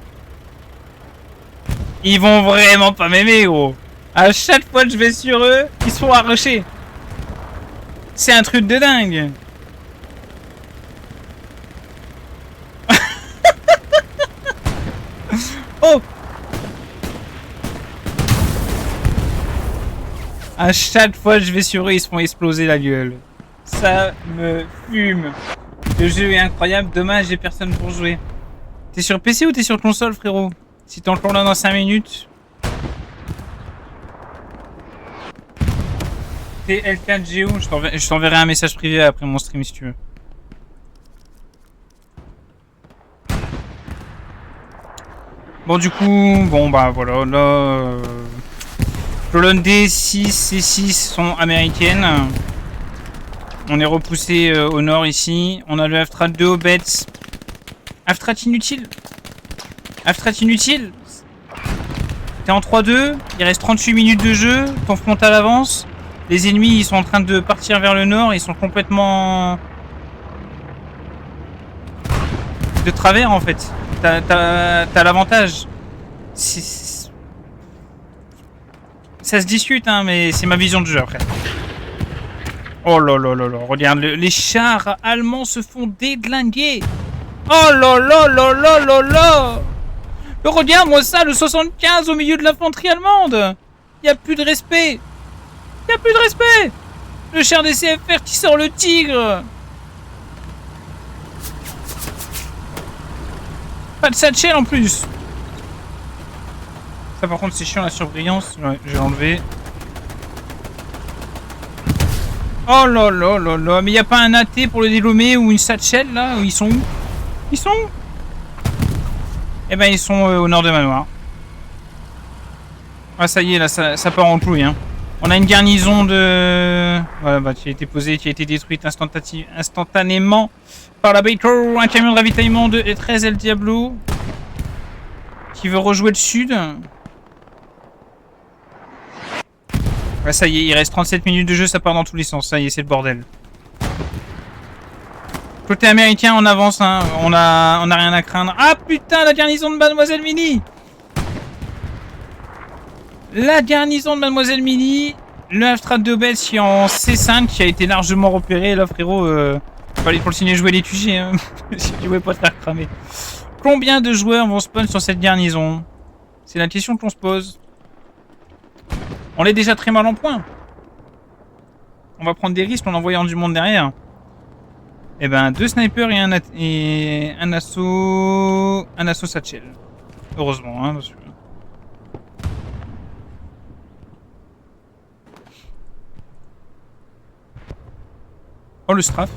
Ils vont vraiment pas m'aimer gros. À chaque fois que je vais sur eux, ils se font arracher. C'est un truc de dingue. Oh! À chaque fois que je vais sur eux, ils se font exploser la gueule. Ça me fume. Le jeu est incroyable, dommage, j'ai personne pour jouer. T'es sur PC ou t'es sur console, frérot? Si t'es encore là dans 5 minutes. T'es L4GO, je t'enverrai un message privé après mon stream si tu veux. Bon, du coup, bon, bah voilà, là. Colonne D6 et 6 sont américaines. On est repoussé au nord ici. On a le F-Strat 2 au Bets. F-Strat inutile. F-Strat inutile. T'es en 3-2. Il reste 38 minutes de jeu. Ton frontal avance. Les ennemis ils sont en train de partir vers le nord. Ils sont complètement de travers en fait. T'as l'avantage. Ça se discute hein, mais c'est ma vision du jeu après. Oh là là là là, regarde, les chars allemands se font déglinguer. Oh là là là là là là. Regarde-moi ça, le 75 au milieu de l'infanterie allemande. Y a plus de respect. Y a plus de respect. Le char des CFR qui sort le tigre. Pas de satchel en plus. Ça par contre c'est chiant la surbrillance. Ouais, j'ai enlevé. Oh là là là là. Mais y a pas un AT pour le délommer ou une satchel là? Ils sont où? Ils sont où? Eh ben, ils sont au nord de Manoir. Ah, ça y est, là, ça part en couille. Hein. On a une garnison de... Voilà, bah, qui a été posée, qui a été détruite instantanément par la Baker. Un camion de ravitaillement de 13 El Diablo qui veut rejouer le sud. Ah, ça y est, il reste 37 minutes de jeu, ça part dans tous les sens. Ça y est, c'est le bordel. Côté américain, on avance, hein. On a rien à craindre. Ah putain, la garnison de Mademoiselle Mini! La garnison de Mademoiselle Mini, le Amstrad de Obels qui est en C5 qui a été largement repéré. Là, frérot, fallait continuer de jouer les QG, hein. Si tu voulais pas te faire cramer. Combien de joueurs vont spawn sur cette garnison? C'est la question qu'on se pose. On est déjà très mal en point. On va prendre des risques en envoyant du monde derrière. Eh ben, 2 snipers et un assaut satchel. Heureusement, hein, parce que... Oh, le strafe.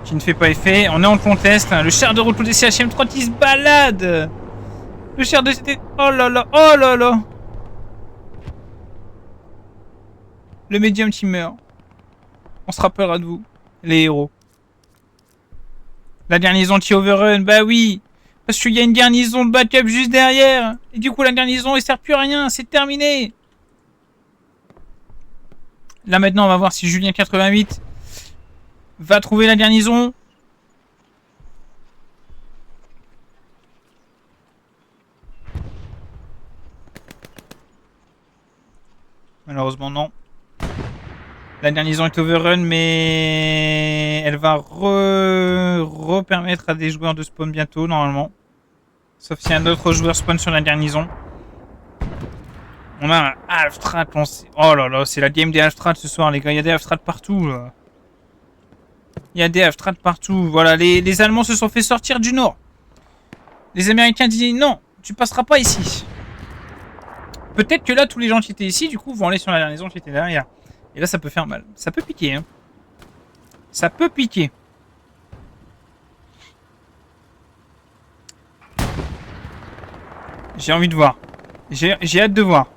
Qui ne fait pas effet. On est en contest. Le char de retour des CHM3 qui se balade. Le char de... Oh là là, oh là là. Le médium qui meurt. On se rappellera de vous, les héros. La garnison qui overrun, bah oui. Parce qu'il y a une garnison de backup juste derrière. Et du coup, la garnison, elle sert plus à rien. C'est terminé. Là, maintenant, on va voir si Julien88 va trouver la garnison. Malheureusement, non. La garnison est overrun, mais elle va permettre à des joueurs de spawn bientôt, normalement. Sauf si un autre joueur spawn sur la garnison. On a un Halfstrat. Oh là là, c'est la game des Halfstrats ce soir, les gars. Il y a des Halfstrats partout, là. Il y a des Halfstrats partout. Voilà, les Allemands se sont fait sortir du nord. Les Américains disent non, tu passeras pas ici. Peut-être que là, tous les gens qui étaient ici, du coup, vont aller sur la garnison qui était derrière. Et là, ça peut faire mal. Ça peut piquer, hein. Ça peut piquer. J'ai envie de voir. J'ai hâte de voir.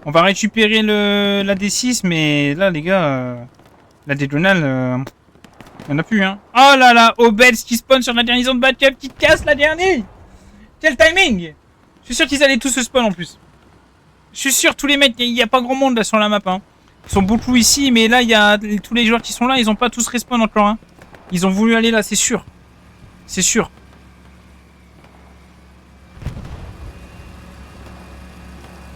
On va récupérer la D6, mais là, les gars, la D-Donal, il n'y en a plus, hein. Oh là là, Obels qui spawn sur la garnison de backup qui casse la dernière. Quel timing! Je suis sûr qu'ils allaient tous se spawn en plus. Je suis sûr, tous les mecs, il n'y a pas grand monde là sur la map, hein. Ils sont beaucoup ici, mais là, il y a tous les joueurs qui sont là, ils n'ont pas tous respawn encore, hein. Ils ont voulu aller là, c'est sûr. C'est sûr.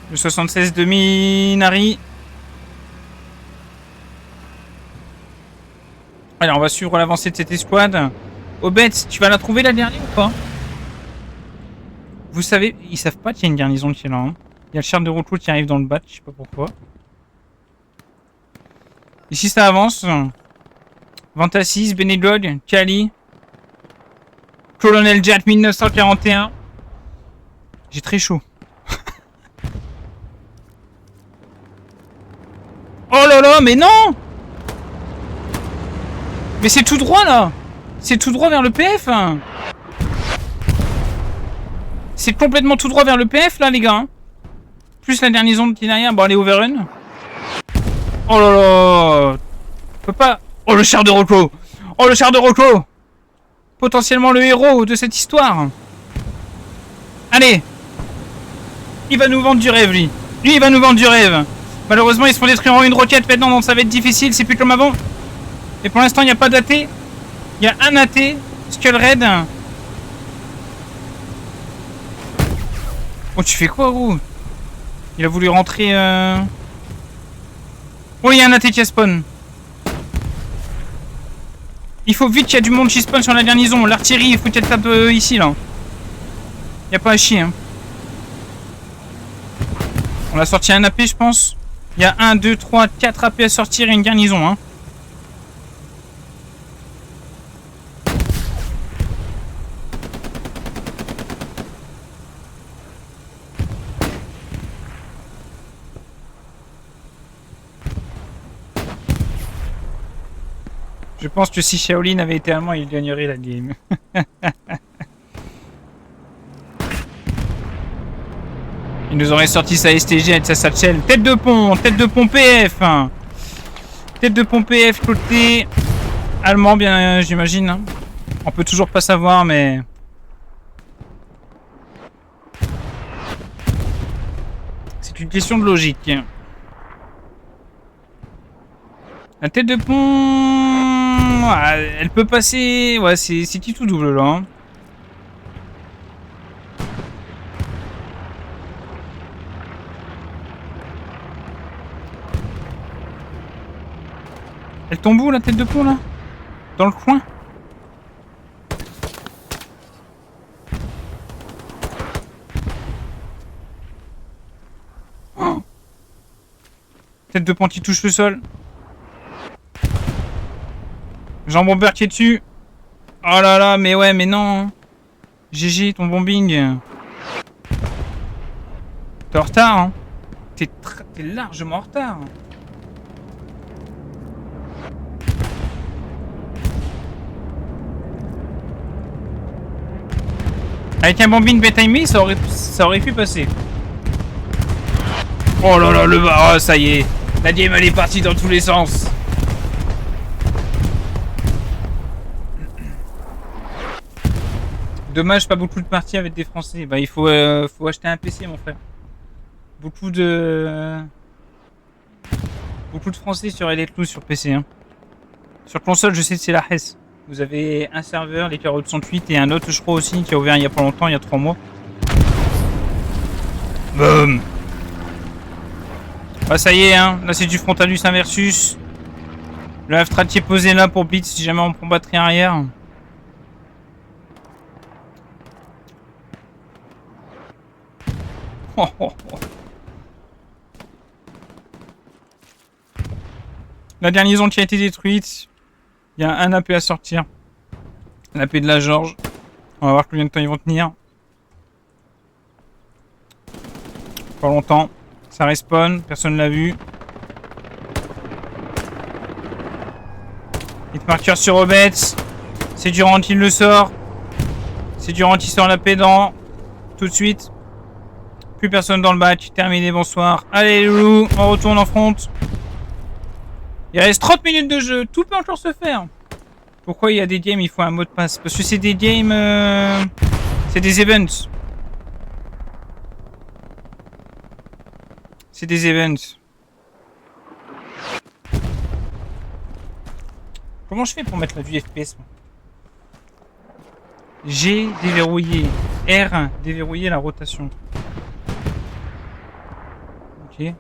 Le 76 de Minari. Allez, on va suivre l'avancée de cette escouade. Obets, tu vas la trouver la dernière ou pas? Vous savez, ils savent pas qu'il y a une garnison qui est là, hein. Il y a le char de retour qui arrive dans le bat, je sais pas pourquoi. Ici ça avance. Ventassis, Benedog, Kali. Colonel Jet 1941. J'ai très chaud. Oh là là, mais non! Mais c'est tout droit là! C'est tout droit vers le PF! C'est complètement tout droit vers le PF là, les gars! Plus la garnison qui est derrière. Bon, allez, overrun. Oh là là! On peut pas. Oh, le char de Rocco! Oh, le char de Rocco! Potentiellement le héros de cette histoire. Allez! Il va nous vendre du rêve, lui. Lui, il va nous vendre du rêve. Malheureusement, ils se font détruire en une roquette maintenant, donc ça va être difficile. C'est plus comme avant. Et pour l'instant, il n'y a pas d'AT. Il y a un AT. Skull Red. Oh, tu fais quoi, gros? Il a voulu rentrer... Oh, il y a un AT qui a spawn. Il faut vite qu'il y a du monde qui spawn sur la garnison. L'artillerie, il faut qu'elle tape ici, là. Il n'y a pas à chier, hein. On a sorti un AP, je pense. Il y a 1, 2, 3, 4 AP à sortir et une garnison, hein. Je pense que si Shaolin avait été allemand, il gagnerait la game. Il nous aurait sorti sa STG avec sa satchel. Tête de pont PF. Tête de pont PF côté allemand, bien j'imagine. Hein. On peut toujours pas savoir, mais... C'est une question de logique. La tête de pont... elle peut passer... Ouais, c'est qui tout double, là. Hein. Elle tombe où, la tête de pont, là? Dans le coin? Oh, tête de pont qui touche le sol. Jean-Bomber qui est dessus. Oh là là, mais ouais, mais non. GG, ton bombing. T'es en retard, hein. T'es largement en retard. Avec un bombing bien timé, ça aurait pu passer. Oh là là, le bas, oh, ça y est. La game elle est partie dans tous les sens. Dommage, pas beaucoup de parties avec des Français. Bah, il faut acheter un PC, mon frère. Beaucoup de Français sur Electrous sur PC. Hein. Sur console, je sais que c'est la Hesse. Vous avez un serveur, les carreaux de 108, et un autre, je crois aussi, qui a ouvert il y a pas longtemps, il y a 3 mois. Boum. Bah, ça y est, hein. Là, c'est du Frontalus Inversus. Le F-Strat qui est posé là pour blitz si jamais on prend batterie arrière. Oh, oh, oh. La garnison qui a été détruite. Il y a un AP à sortir. L'AP de la George. On va voir combien de temps ils vont tenir. Pas longtemps. Ça respawn. Personne l'a vu. Hit marqueur sur Obets. C'est Durant qui le sort. C'est Durant qui sort l'AP dans. Tout de suite. Plus personne dans le match. Terminé, bonsoir. Allez, les loulous. On retourne en front. Il reste 30 minutes de jeu. Tout peut encore se faire. Pourquoi il y a des games, il faut un mot de passe? Parce que c'est des games... c'est des events. C'est des events. Comment je fais pour mettre la vue FPS? G déverrouillé. R déverrouiller la rotation. Ok.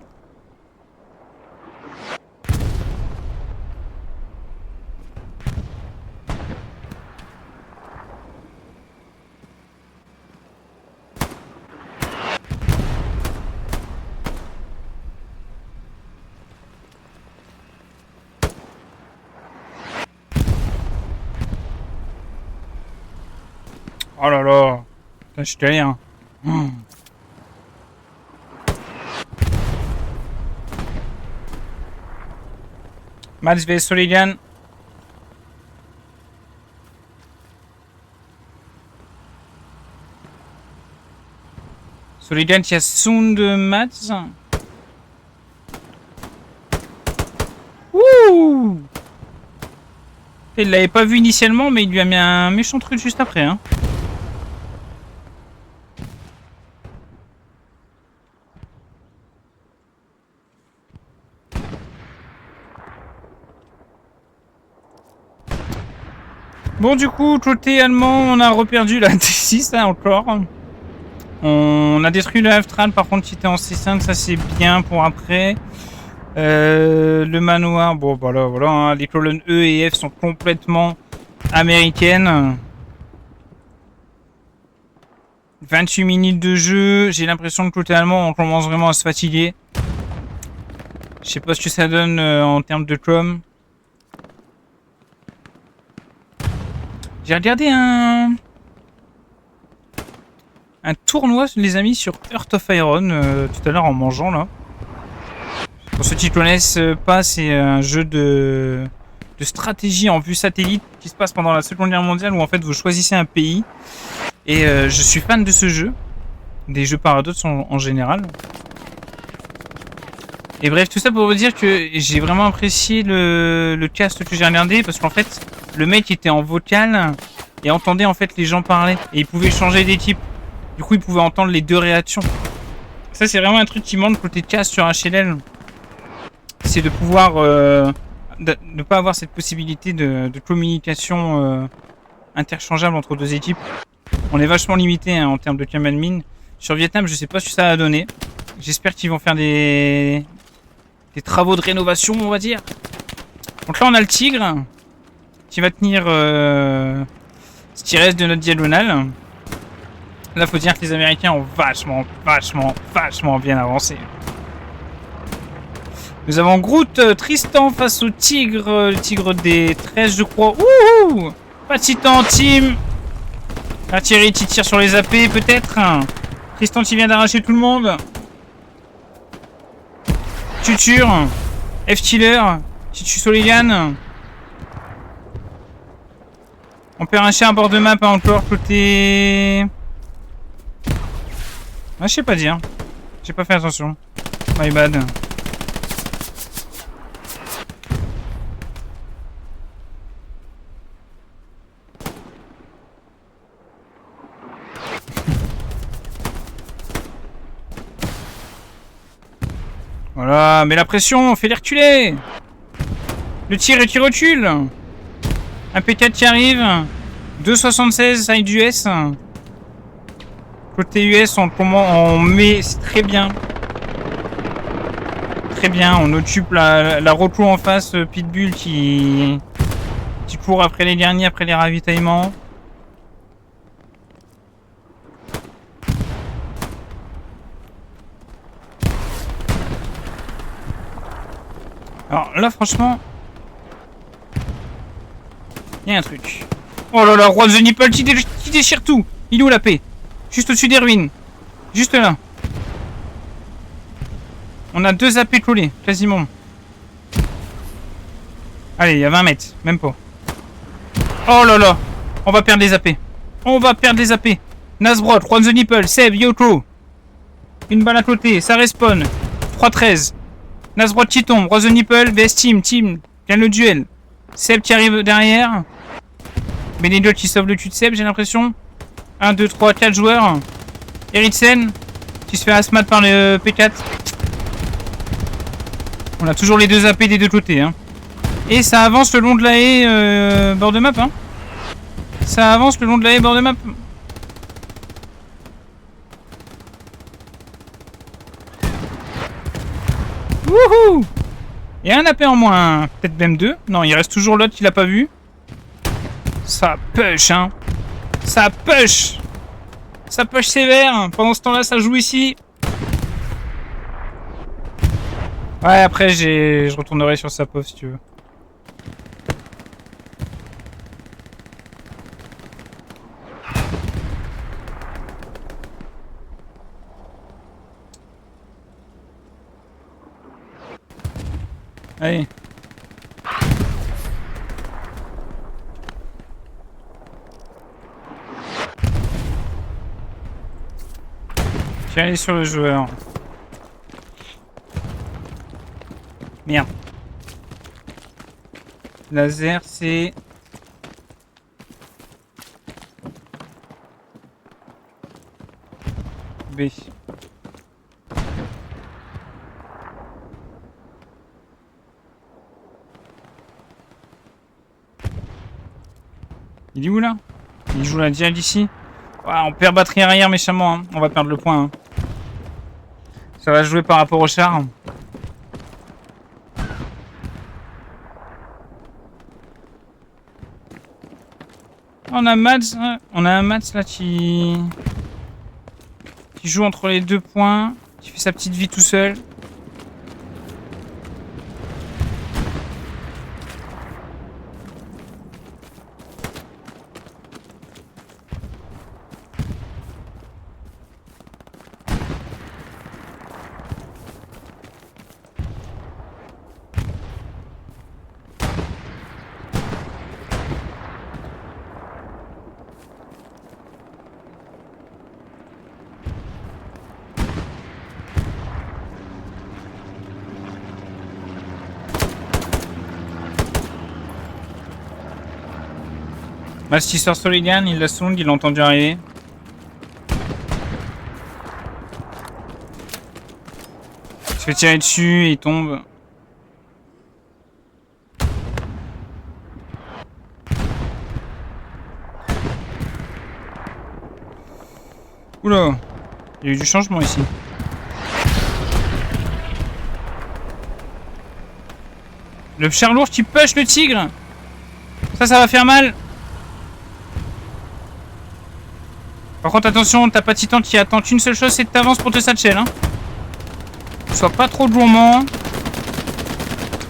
Oh là là. Putain, je suis galère. Mats vs Soligan. Soligan qui a sound Mats. Ouh. Il l'avait pas vu initialement, mais il lui a mis un méchant truc juste après. Hein. Bon, du coup, côté allemand, on a reperdu la T6 là encore. On a détruit le F-Tral, par contre, qui était en C5, ça c'est bien pour après. Le manoir, bon, voilà, voilà. Hein, les colonnes E et F sont complètement américaines. 28 minutes de jeu. J'ai l'impression que côté allemand, on commence vraiment à se fatiguer. Je sais pas ce que ça donne en termes de com. J'ai regardé un tournoi, les amis, sur Heart of Iron tout à l'heure en mangeant là. Pour ceux qui connaissent pas, c'est un jeu de de stratégie en vue satellite qui se passe pendant la Seconde Guerre mondiale où en fait vous choisissez un pays. Et je suis fan de ce jeu, des jeux Paradox en général. Et bref, tout ça pour vous dire que j'ai vraiment apprécié le cast que j'ai regardé parce qu'en fait, le mec était en vocal et entendait en fait les gens parler et il pouvait changer d'équipe. Du coup, il pouvait entendre les deux réactions. Ça, c'est vraiment un truc qui manque côté cast sur HLL. C'est de pouvoir ne pas avoir cette possibilité de communication interchangeable entre deux équipes. On est vachement limité hein, en termes de cam admin. Sur Vietnam, je sais pas ce que ça a donné. J'espère qu'ils vont faire des travaux de rénovation, on va dire. Donc là, on a le tigre qui va tenir ce qui reste de notre diagonale. Là, faut dire que les Américains ont vachement bien avancé. Nous avons Groot, Tristan face au tigre, le tigre des 13, je crois. Wouhou! Pas de titan, team. Là, Thierry qui tire sur les AP, peut-être. Tristan qui vient d'arracher tout le monde. Tuture. F-Killer. Qui tue Soligan. On perd un chien à bord de map encore côté... Ah, je sais pas dire. J'ai pas fait attention. My bad. Voilà, mais la pression, fait les reculer. Le tir et qui recule. Un P4 qui arrive. 2,76 side US. Côté US, on met très bien. Très bien, on occupe la reclou en face, Pitbull qui court après les derniers, après les ravitaillements. Alors là, franchement, il y a un truc. Oh là là, Roi the Nipple qui déchire tout. Il est où la paix? Juste au-dessus des ruines. Juste là. On a 2 AP collés, quasiment. Allez, il y a 20 mètres, même pas. Oh là là, on va perdre des AP. On va perdre des AP. Nasbrod, Roi the Nipple, Seb, Yoko. Une balle à côté, ça respawn. 3-13. Nasbrod qui tombe, Roi the Nipple, VS Team, gagne le duel. Seb qui arrive derrière. Benedot qui sauve le cul de Seb, j'ai l'impression. 1, 2, 3, 4 joueurs. Eriksen qui se fait asmat par le P4. On a toujours les 2 AP des deux côtés. Hein. Et ça avance le long de la haie bord de map. Hein. Ça avance le long de la haie bord de map. Wouhou! Et un AP en moins. Peut-être même 2. Non, il reste toujours l'autre qui l'a pas vu. Ça push, hein. Ça push. Ça push sévère. Pendant ce temps-là, ça joue ici. Ouais, après, je retournerai sur sa pauvre si tu veux. Allez. Je vais aller sur le joueur. Merde. Laser, c'est... B. Il est où là? Il joue la dial ici. Ouais, on perd batterie arrière méchamment. Hein. On va perdre le point. Hein. Ça va jouer par rapport au char. On a Mads, on a un Mads là qui joue entre les 2 points, qui fait sa petite vie tout seul. Masticer Solidian, il l'a sound, il l'a entendu arriver. Il se fait tirer dessus et il tombe. Oula, il y a eu du changement ici. Le char lourd qui push le tigre. Ça va faire mal. Par contre, attention, t'as pas Titan qui attend qu'une seule chose, c'est que t'avances pour te satchel. Hein. Sois pas trop gourmand.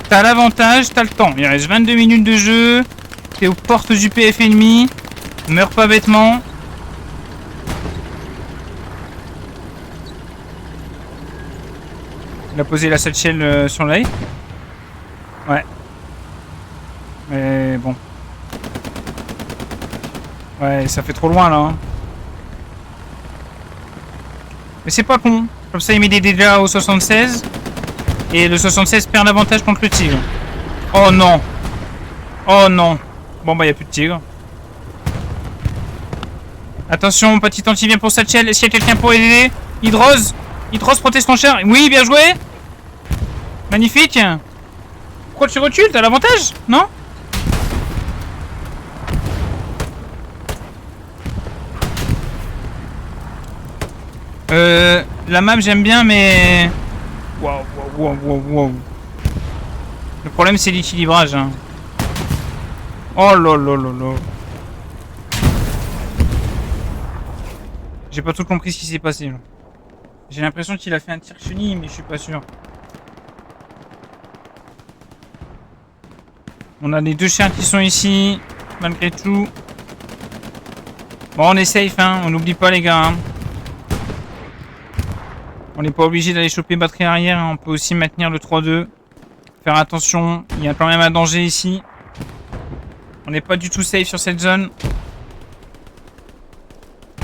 T'as l'avantage, t'as le temps. Il reste 22 minutes de jeu. T'es aux portes du PF ennemi. Meurs pas bêtement. Il a posé la satchel sur l'œil. Ouais. Mais bon. Ouais, ça fait trop loin là. Hein. Mais c'est pas con. Comme ça, il met des dégâts au 76. Et le 76 perd l'avantage contre le tigre. Oh non. Oh non. Bon bah, il n'y a plus de tigre. Attention, petit anti vient pour satchel. Est-ce qu'il y a quelqu'un pour aider? Hydrose. Hydrose, protège ton char. Oui, bien joué. Magnifique. Pourquoi tu recules? T'as l'avantage? Non? La map j'aime bien mais... Waouh. Le problème c'est l'équilibrage. Hein. Oh là. J'ai pas tout compris ce qui s'est passé. J'ai l'impression qu'il a fait un tir chenille mais je suis pas sûr. On a les deux chiens qui sont ici, malgré tout. Bon, on est safe, hein. On n'oublie pas les gars. Hein. On n'est pas obligé d'aller choper batterie arrière. Hein. On peut aussi maintenir le 3-2. Faire attention, il y a quand même un danger ici. On n'est pas du tout safe sur cette zone.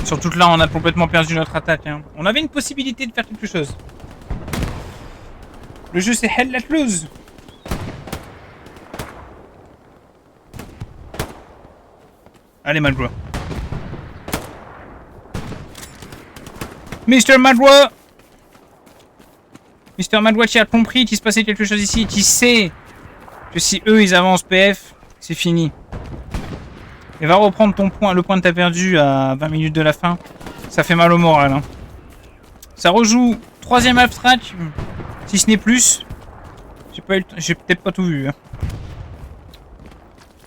Surtout que là, on a complètement perdu notre attaque. Hein. On avait une possibilité de faire quelque chose. Le jeu, c'est hell let loose. Allez, Madwa. Mr. Madwa. Mr. Madwa qui a compris qu'il se passait quelque chose ici, qui sait que si eux ils avancent PF, c'est fini. Et va reprendre ton point, le point que t'as perdu à 20 minutes de la fin. Ça fait mal au moral. Hein. Ça rejoue 3ème half track, si ce n'est plus. J'ai peut-être pas tout vu. Hein.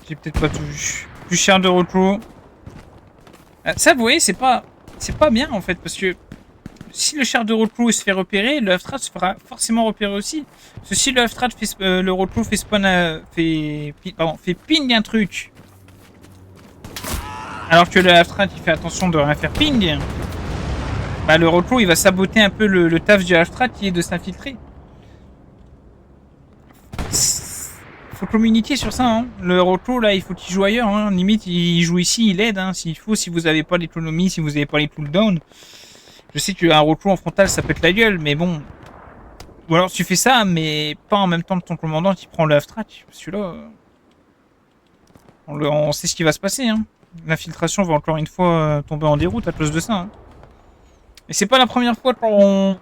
J'ai peut-être pas tout vu. Plus cher de retour. Ça, vous voyez, c'est pas bien en fait, parce que si le char de reclou se fait repérer, le half-strat se fera forcément repérer aussi. Parce que si le half-strat fait le reclou fait spawn, fait ping un truc, alors que le half-strat il fait attention de rien faire ping, bah le reclou il va saboter un peu le taf du half-strat qui est de s'infiltrer. Faut communiquer sur ça. Hein. Le reclou là, il faut qu'il joue ailleurs. Hein. Limite, il joue ici, il aide. Hein. S'il faut, si vous n'avez pas l'économie, si vous n'avez pas les cooldowns. Je sais qu'un reclou en frontal, ça pète la gueule, mais bon. Ou alors tu fais ça, mais pas en même temps que ton commandant qui prend le half-strat. Parce que là, on sait ce qui va se passer. Hein. L'infiltration va encore une fois tomber en déroute à cause de ça. Hein. Et c'est pas la première fois qu'on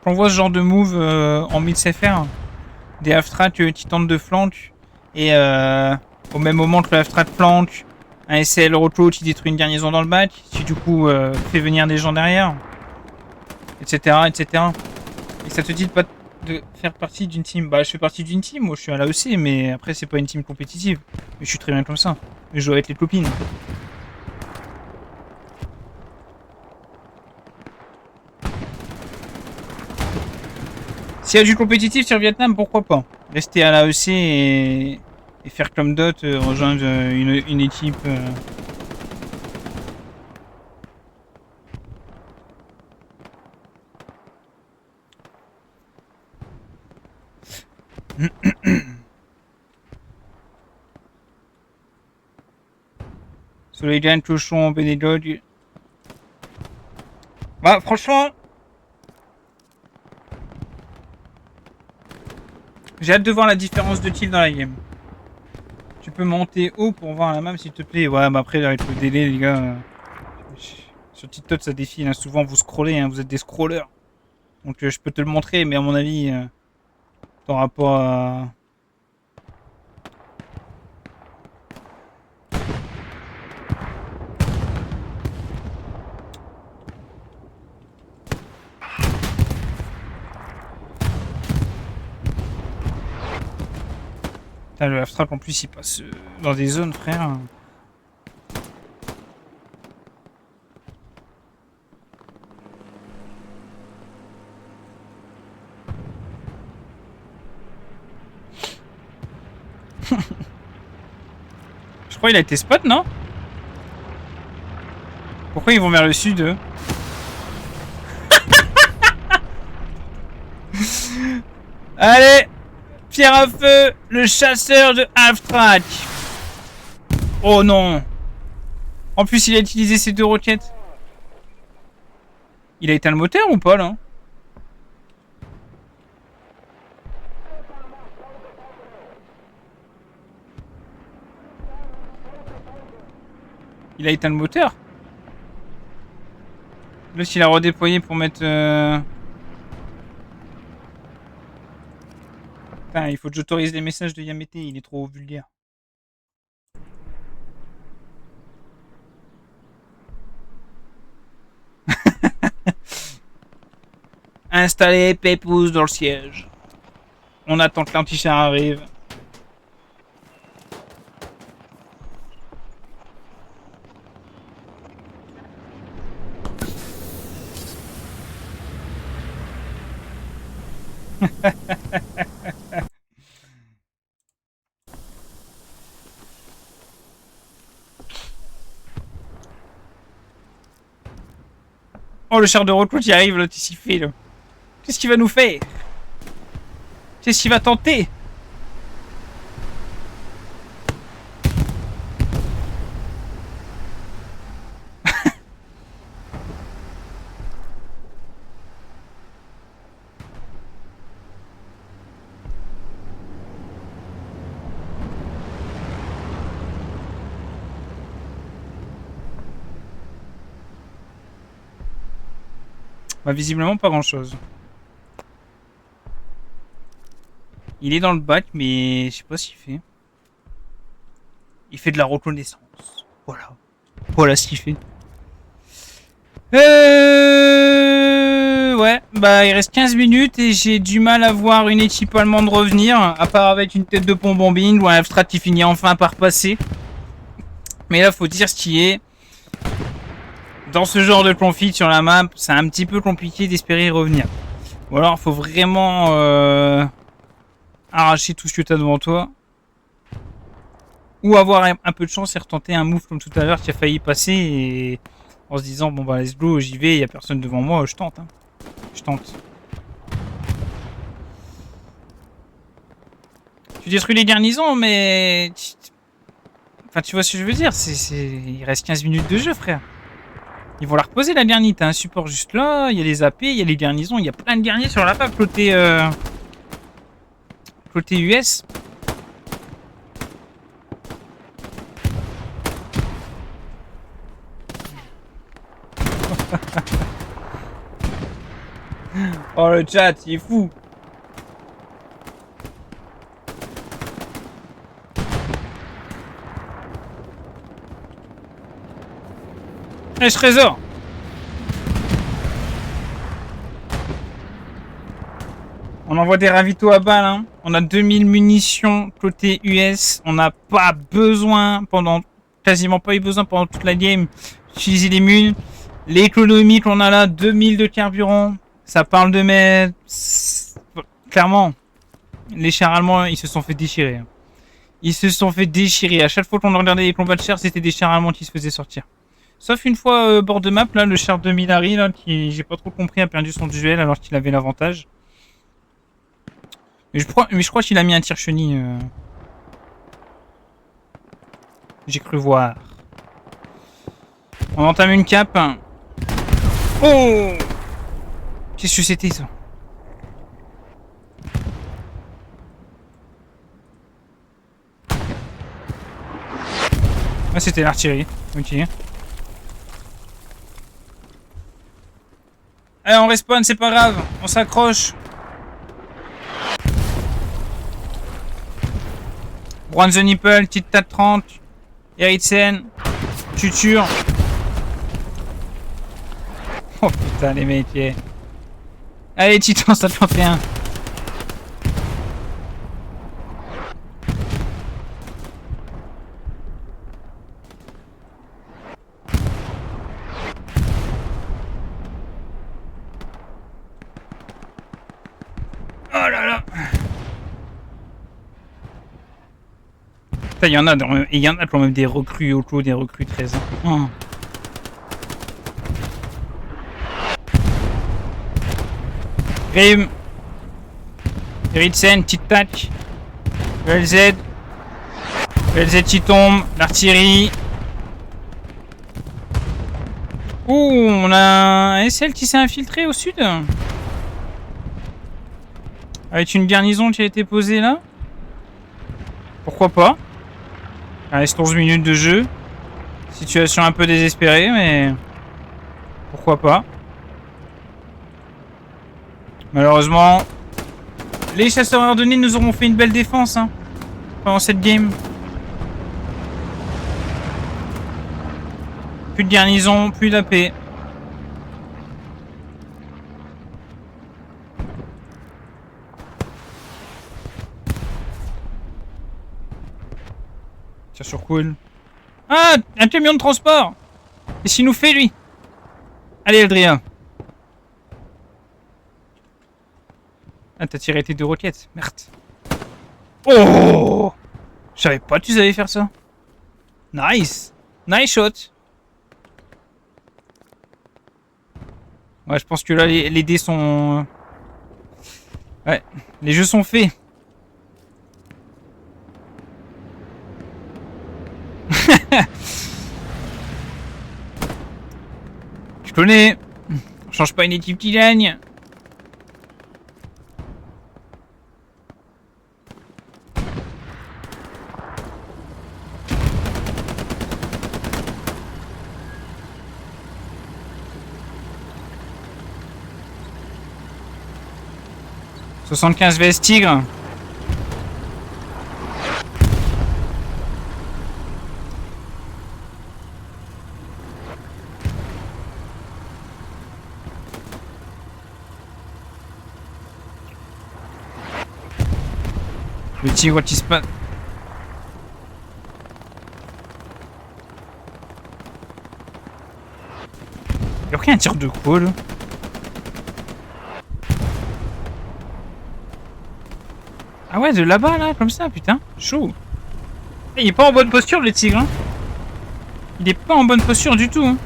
voit ce genre de move en mid-CFR. Des half-strats qui tentent de flank et au même moment que le half-strat flank, un SL reclo qui détruit une garnison dans le bac, qui du coup fait venir des gens derrière, etc. Et ça te dit de faire partie d'une team. Bah je fais partie d'une team, moi je suis à l'AEC, mais après c'est pas une team compétitive. Mais je suis très bien comme ça. Je joue avec les copines. S'il y a du compétitif sur Vietnam, pourquoi pas? Rester à l'AEC et faire comme Dot, rejoindre une équipe. Solidian, Cochon, Benedog. Bah franchement... J'ai hâte de voir la différence de kill dans la game. Tu peux monter haut pour voir la map, s'il te plaît? Ouais, mais après, avec le délai, les gars. Sur TikTok, ça défile. Hein. Souvent, vous scrollez, hein, vous êtes des scrollers. Donc, je peux te le montrer, mais à mon avis, t'auras pas. Putain, le half-trap en plus il passe dans des zones, frère. Je crois qu'il a été spot, non? Pourquoi ils vont vers le sud, eux? Allez! Pierre à feu! Le chasseur de half-track! Oh non! En plus, il a utilisé ses 2 roquettes. Il a éteint le moteur ou pas, là? Il a éteint le moteur? Là, s'il a redéployé pour mettre... Putain, il faut que j'autorise les messages de Yamete, il est trop vulgaire. Installez Pépouze dans le siège. On attend que l'anti-char arrive. Oh, le char de recrute, il arrive, là, t'es fait, là. Qu'est-ce qu'il va nous faire? Qu'est-ce qu'il va tenter? Bah, visiblement, pas grand-chose. Il est dans le bac, mais je sais pas ce qu'il fait. Il fait de la reconnaissance. Voilà. Voilà ce qu'il fait. Ouais, bah il reste 15 minutes et j'ai du mal à voir une équipe allemande revenir, à part avec une tête de pont bombine ou un F-Strat qui finit enfin par passer. Mais là, faut dire ce qui est. Dans ce genre de conflit sur la map, c'est un petit peu compliqué d'espérer revenir. Ou alors, faut vraiment arracher tout ce que t'as devant toi. Ou avoir un peu de chance et retenter un move comme tout à l'heure qui a failli passer et en se disant bon bah let's go, j'y vais, il y a personne devant moi, je tente. Hein. Je tente. Tu détruis les garnisons, mais enfin tu vois ce que je veux dire, il reste 15 minutes de jeu, frère. Ils vont la reposer la garnie, t'as un support juste là, il y a les AP, il y a les garnisons, il y a plein de garnis sur la map côté US. Oh le chat, il est fou. Eh, je trésor. On envoie des ravitaux à balles, hein. On a 2000 munitions côté US. On n'a pas besoin quasiment pas eu besoin pendant toute la game d'utiliser les mules. L'économie qu'on a là, 2000 de carburant. Ça parle de mettre... Clairement, les chars allemands, ils se sont fait déchirer. Ils se sont fait déchirer. À chaque fois qu'on regardait les combats de chars, c'était des chars allemands qui se faisaient sortir. Sauf une fois bord de map, là, le char de Minari, là, qui, j'ai pas trop compris, a perdu son duel alors qu'il avait l'avantage. Mais je crois qu'il a mis un tir chenille. J'ai cru voir. On entame une cape. Oh! Qu'est-ce que c'était ça? Ah, c'était l'artillerie. Ok. Allez, on respawn, c'est pas grave. On s'accroche. Brown the Nipple, petite TAT 30. Eritsen. Tuture. Oh putain, les métiers. Allez, Titan 131. Oh là là. Putain, il y en a quand même des recrues auto, des recrues 13 ans. Oh. Grim. Eritsen, petite tac. LZ. LZ qui tombe. L'artillerie. Ouh, on a un SL qui s'est infiltré au sud. Avec une garnison qui a été posée là. Pourquoi pas. Il reste 11 minutes de jeu. Situation un peu désespérée, mais... pourquoi pas. Malheureusement, les chasseurs ordonnés nous auront fait une belle défense hein, pendant cette game. Plus de garnison, plus d'AP. Tire sur cool. Ah, un camion de transport. Qu'est-ce qu'il nous fait lui? Allez Eldria. Ah, t'as tiré tes 2 roquettes. Merde. Oh! Je savais pas que tu savais faire ça. Nice! Nice shot! Ouais, je pense que là, les dés sont... Ouais, les jeux sont faits. Je connais. On change pas une équipe qui gagne. « 75 VS Tigre. » Le tigre qui se passe. Y'a rien un tir de quoi là? Ah ouais, de là-bas là, comme ça, putain, chaud. Il est pas en bonne posture le tigre. Hein. Il est pas en bonne posture du tout. Hein.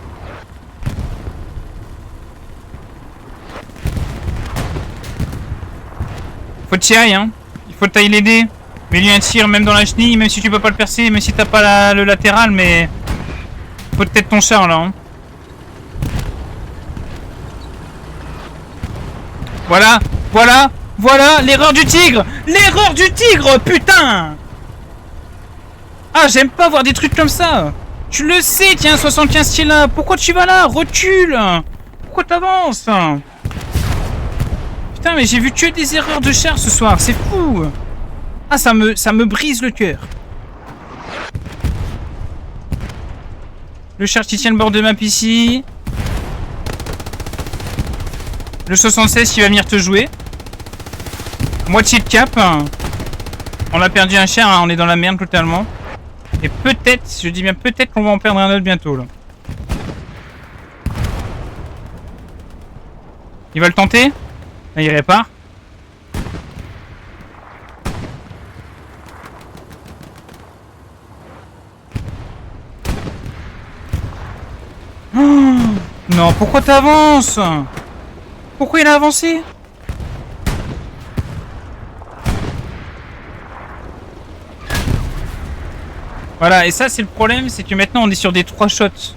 Faut tirer, hein. Il faut tailler les dés. Mets-lui un tir même dans la chenille, même si tu peux pas le percer, même si t'as pas le latéral, mais... Faut peut-être ton char là. Hein. Voilà, voilà, voilà, l'erreur du tigre. L'erreur du tigre, putain. Ah, j'aime pas voir des trucs comme ça. Tu le sais, tiens, 75 qui est là. Pourquoi tu vas là? Recule. Pourquoi t'avances? Putain, mais j'ai vu que des erreurs de char ce soir, c'est fou. Ah, ça me brise le cœur. Le char qui tient le bord de map ici. Le 76 qui va venir te jouer. Moitié de cap. On a perdu un char, hein, on est dans la merde totalement. Et peut-être, je dis bien peut-être qu'on va en perdre un autre bientôt là. Il va le tenter. Là, il répare. Oh non, pourquoi t'avances? Pourquoi il a avancé? Voilà, et ça c'est le problème, c'est que maintenant on est sur des 3 shots.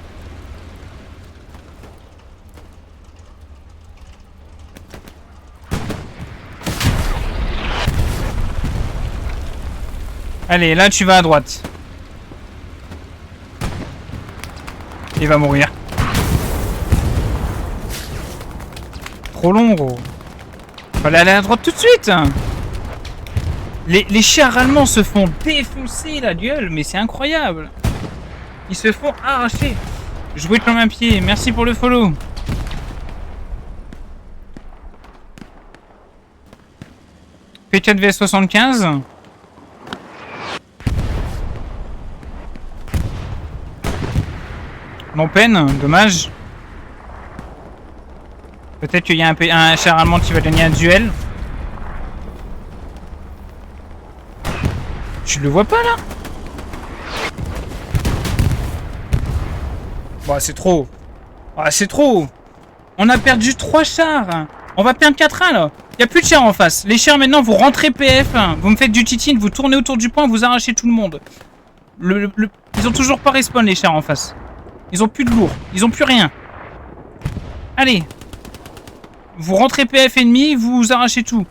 Allez, là tu vas à droite. Il va mourir. Trop long, gros. Fallait aller à la droite tout de suite. Les chars allemands se font défoncer la gueule, mais c'est incroyable. Ils se font arracher. Jouer comme un pied. Merci pour le follow. P4 vs 75. Non peine, dommage. Peut-être qu'il y a un char allemand qui va gagner un duel. Tu le vois pas là? Bah c'est trop. Ah c'est trop. On a perdu 3 chars. On va perdre 4-1 là. Il n'y a plus de chars en face. Les chars maintenant vous rentrez PF. Vous me faites du titine, vous tournez autour du point, vous arrachez tout le monde. Ils ont toujours pas respawn les chars en face. Ils ont plus de lourd. Ils ont plus rien. Allez. Vous rentrez PF ennemi, vous arrachez tout.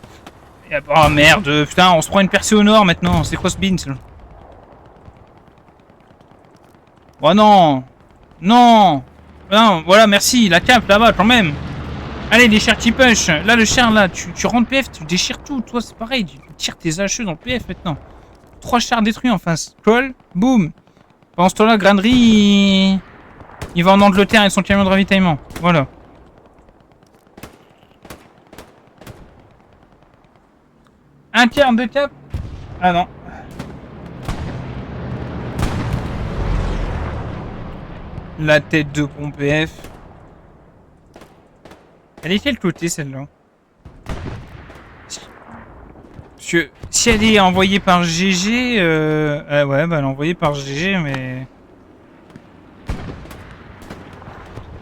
Oh merde, putain, on se prend une percée au nord maintenant. C'est quoi ce beans là? Oh non. Non. Non, voilà, merci. La cape là-bas quand même. Allez, les chars qui push. Là, le char là, tu rentres PF, tu déchires tout. Toi, c'est pareil. Tu tires tes HE dans le PF maintenant. 3 chars détruits en face. Call, boum. Pendant ce temps-là, Grainerie, il va en Angleterre avec son camion de ravitaillement. Voilà. Un quart de cap. Ah non. La tête de pont PF. Elle est quel côté celle-là? Parce que si elle est envoyée par GG, ouais, bah elle est envoyée par GG, mais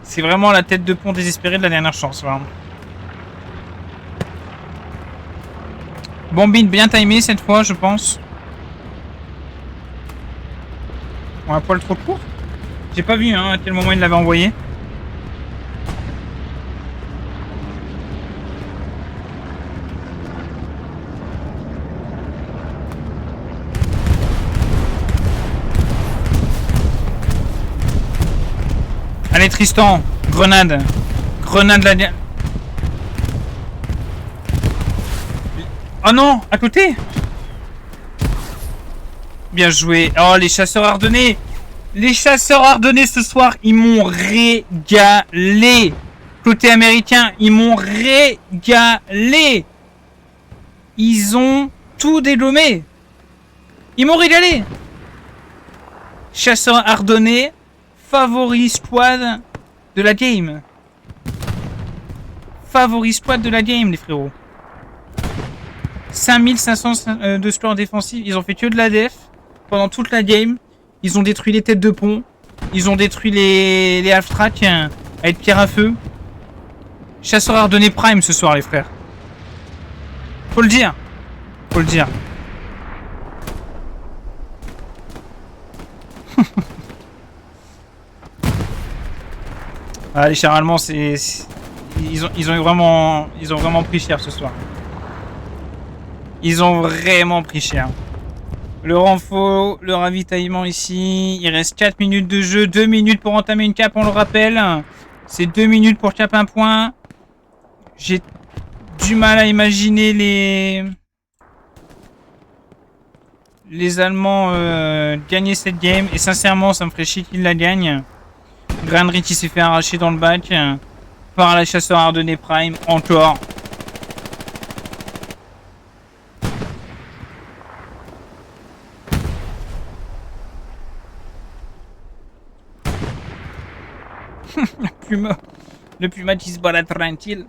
c'est vraiment la tête de pont désespérée de la dernière chance, là. Bombine bien timé cette fois, je pense. On a un poil trop court. J'ai pas vu hein, à quel moment il l'avait envoyé. Allez Tristan, grenade. Grenade la... Oh non, à côté. Bien joué. Oh, les chasseurs ardennais. Les chasseurs ardennais ce soir, ils m'ont régalé. Côté américain, ils m'ont régalé. Ils ont tout dégommé. Ils m'ont régalé. Chasseurs ardennais, favori squad de la game. Favori squad de la game, les frérots. 5500 de score défensif. Ils ont fait que de la def pendant toute la game. Ils ont détruit les têtes de pont. Ils ont détruit les half-track avec pierre à feu. Chasseur ardennais prime ce soir, les frères. Faut le dire. Faut le dire. Ah, les chars allemands, ils ont vraiment pris cher ce soir. Ils ont vraiment pris cher. Le renfort, le ravitaillement ici. Il reste 4 minutes de jeu. 2 minutes pour entamer une cape, on le rappelle. C'est 2 minutes pour cap un point. J'ai du mal à imaginer les Allemands gagner cette game. Et sincèrement, ça me ferait chier qu'ils la gagnent. Grainerie qui s'est fait arracher dans le bac par la chasseur ardennais prime. Encore. Le puma qui se balade tranquille.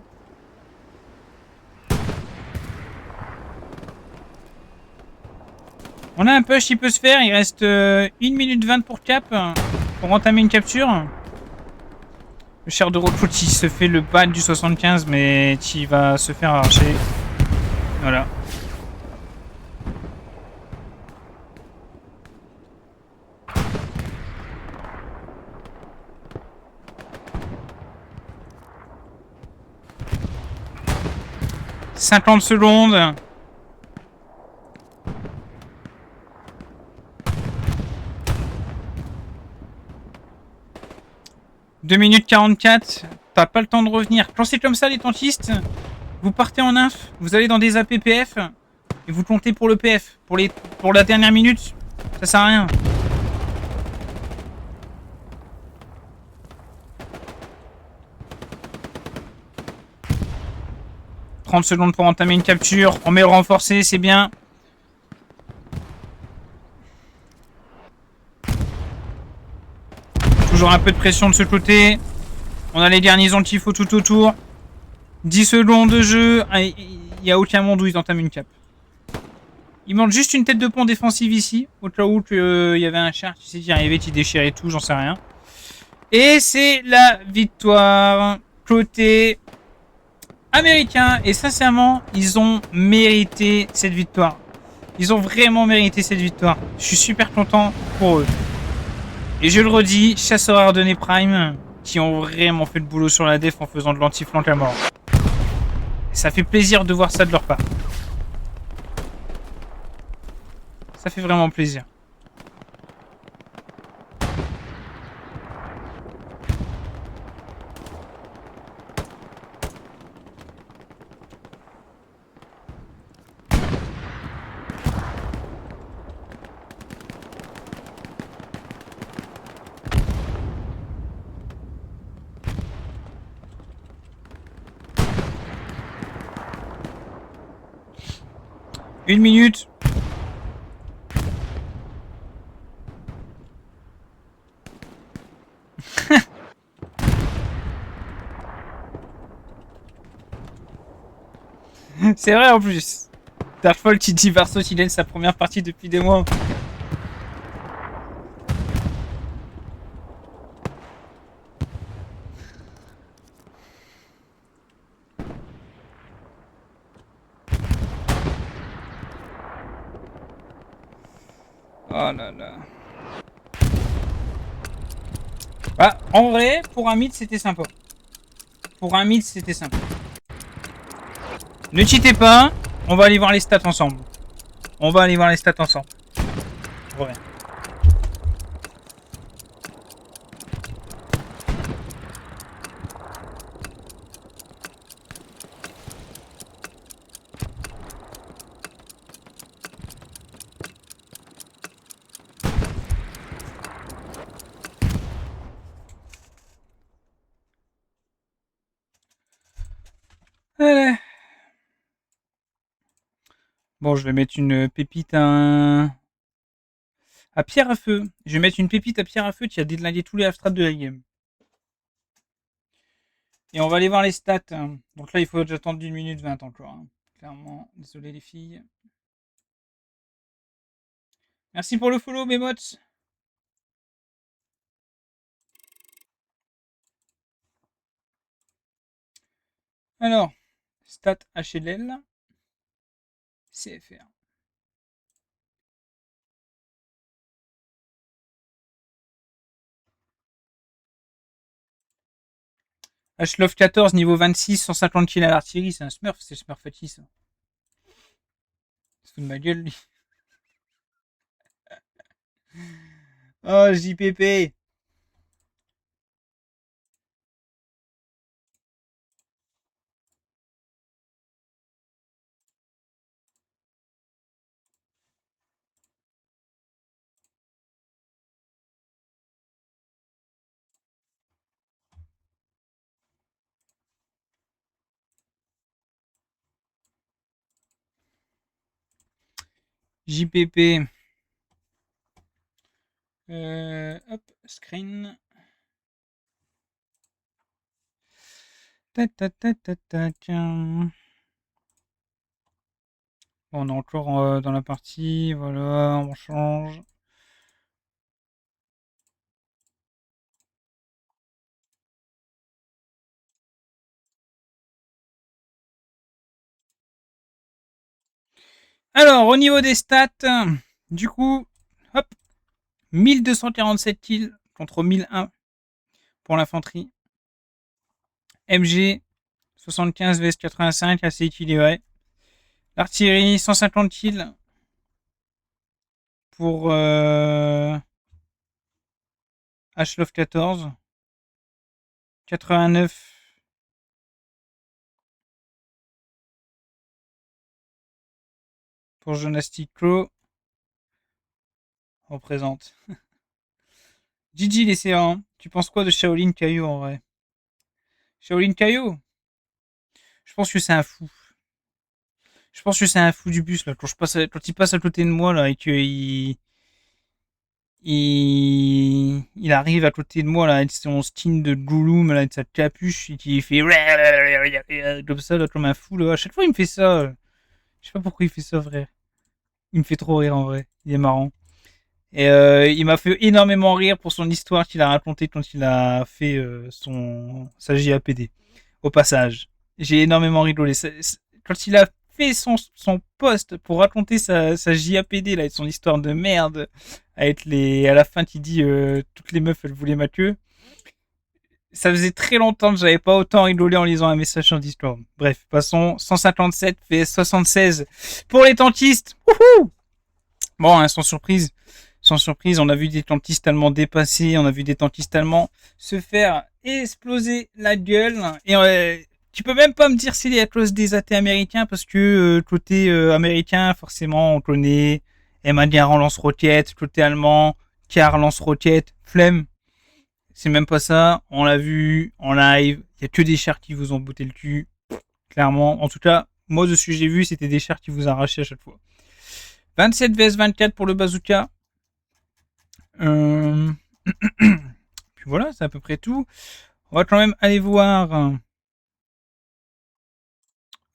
On a un push qui peut se faire. Il reste 1 minute 20 pour cap. Pour entamer une capture. Le char de recrute qui se fait le bat du 75 mais qui va se faire arracher. Voilà. « 50 secondes. 2 minutes 44. T'as pas le temps de revenir. Quand c'est comme ça, les tantistes, vous partez en inf, vous allez dans des APPF et vous comptez pour le PF. Pour la dernière minute, ça sert à rien. 30 secondes pour entamer une capture. On met le renforcé, c'est bien. Toujours un peu de pression de ce côté. On a les garnisons qu'il faut tout autour. 10 secondes de jeu. Il n'y a aucun monde où ils entament une cap. Il manque juste une tête de pont défensive ici. Au cas où il y avait un char qui s'est arrivé, qui déchirait tout, j'en sais rien. Et c'est la victoire côté américain. Et sincèrement, ils ont mérité cette victoire. Ils ont vraiment mérité cette victoire. Je suis super content pour eux. Et je le redis, chasseurs ardennais Prime, qui ont vraiment fait le boulot sur la def en faisant de l'anti-flank à mort. Ça fait plaisir de voir ça de leur part. Ça fait vraiment plaisir. Une minute. C'est vrai en plus. Darkfall qui dit Varsos, il est sa première partie depuis des mois. Oh là là. Ah, en vrai, pour un mythe, c'était sympa. Pour un mythe, c'était sympa. Ne cheatez pas. On va aller voir les stats ensemble. On va aller voir les stats ensemble. Je reviens. Allez. Bon, je vais mettre une pépite à pierre à feu. Je vais mettre une pépite à pierre à feu qui a délingué tous les half-strats de la game. Et on va aller voir les stats. Donc là, il faut que j'attende d'une minute 20 encore. Clairement, désolé les filles. Merci pour le follow, mes mots. Alors, stat HLL, CFR. Hlof 14, niveau 26, 150 kills à l'artillerie, c'est un smurf, c'est Smurfati ça. Il se fout de ma gueule lui. Oh, JPP. JPP. Hop, screen. Tiens. On est encore dans la partie, voilà, on change. Alors, au niveau des stats, du coup, hop, 1247 kills contre 1001 pour l'infanterie. MG, 75 vs 85, assez équilibré. L'artillerie, 150 kills pour Hlof 14. 89. Pour Jonastico. Représente. Gigi les C1. Tu penses quoi de Shaolin Caillou en vrai? Shaolin Caillou? Je pense que c'est un fou. Je pense que c'est un fou du bus là. Quand il passe à côté de moi là et qu'il il arrive à côté de moi là avec son skin de Gollum là avec sa capuche et qui fait comme ça là comme un fou là. À chaque fois il me fait ça. Je sais pas pourquoi il fait ça frère. Il me fait trop rire en vrai. Il est marrant. Et il m'a fait énormément rire pour son histoire qu'il a racontée quand il a fait sa JAPD. Au passage, j'ai énormément rigolé. Quand il a fait son post pour raconter sa JAPD, là, et son histoire de merde, avec à la fin qui dit toutes les meufs elles voulaient ma queue. Ça faisait très longtemps que j'avais pas autant rigolé en lisant un message sur Discord. Bref, passons. 157 fait 76 pour les tantistes. Wouhou! Bon, hein, sans surprise, on a vu des tantistes allemands dépasser, on a vu des tantistes allemands se faire exploser la gueule. Et tu peux même pas me dire c'est à cause des athées américains, parce que côté américain, forcément, on connaît Emmanuel lance-roquette, côté allemand, Karl lance-roquette, flemme. C'est même pas ça, on l'a vu en live, il y a que des chars qui vous ont bouté le cul, clairement. En tout cas, moi de ce que j'ai vu, c'était des chars qui vous arrachaient à chaque fois. 27 vs 24 pour le bazooka. Puis voilà, c'est à peu près tout. On va quand même aller voir.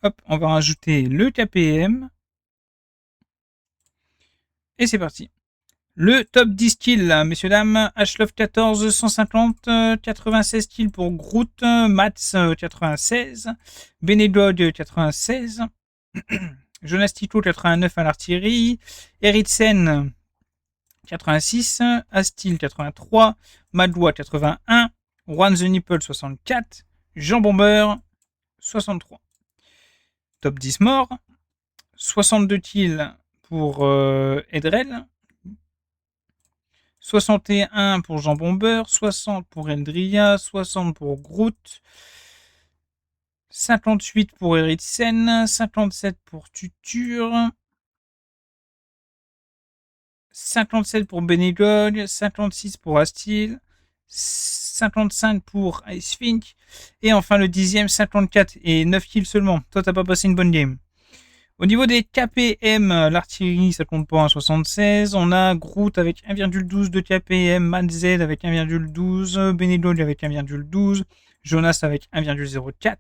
Hop, on va rajouter le KPM. Et c'est parti. Le top 10 kills, messieurs, dames. Ashlove 14, 150, 96 kills pour Groot, Mats 96, Benedog 96, Jonastico 89 à l'artillerie, Eritsen 86, Astil 83, Madoua 81, One the Nipple 64, Jean Bomber 63. Top 10 morts, 62 kills pour Edrel, 61 pour Jean Bomber, 60 pour Eldria, 60 pour Groot, 58 pour Eritsen, 57 pour Tutur, 57 pour Benegog, 56 pour Astil, 55 pour Icefink, et enfin le 10ème, 54 et 9 kills seulement. Toi, t'as pas passé une bonne game. Au niveau des KPM, l'artillerie, ça compte pas, 1,76. On a Groot avec 1,12 de KPM, Mad avec 1,12, Benedog avec 1,12, Jonas avec 1,04,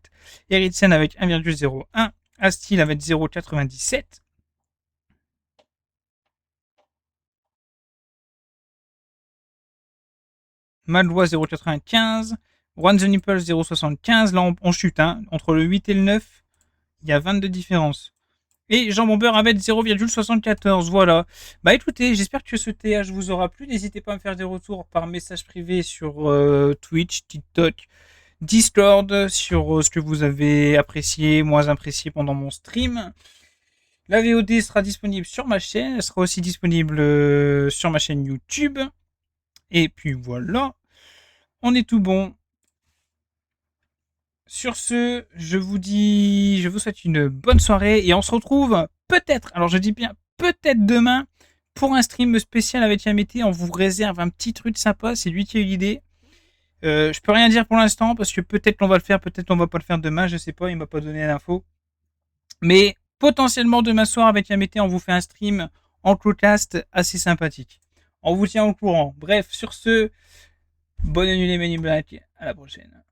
Eritsen avec 1,01, Astil avec 0,97. Madoua 0,95, One the Nipple 0,75. Là, on chute, hein. Entre le 8 et le 9, il y a 22 différences. Et Jean Bomber avec 0,74. Voilà. Bah écoutez, j'espère que ce TH vous aura plu. N'hésitez pas à me faire des retours par message privé sur Twitch, TikTok, Discord, sur ce que vous avez apprécié, moins apprécié pendant mon stream. La VOD sera disponible sur ma chaîne. Elle sera aussi disponible sur ma chaîne YouTube. Et puis voilà. On est tout bon. Sur ce, je vous souhaite une bonne soirée et on se retrouve peut-être, alors je dis bien peut-être demain, pour un stream spécial avec Yamete. On vous réserve un petit truc sympa, c'est lui qui a eu l'idée. Je peux rien dire pour l'instant parce que peut-être qu'on va le faire, peut-être qu'on va pas le faire demain, je sais pas, il m'a pas donné l'info. Mais potentiellement demain soir avec Yamete, on vous fait un stream en clocast assez sympathique. On vous tient au courant. Bref, sur ce, bonne nuit les Men in Black, à la prochaine.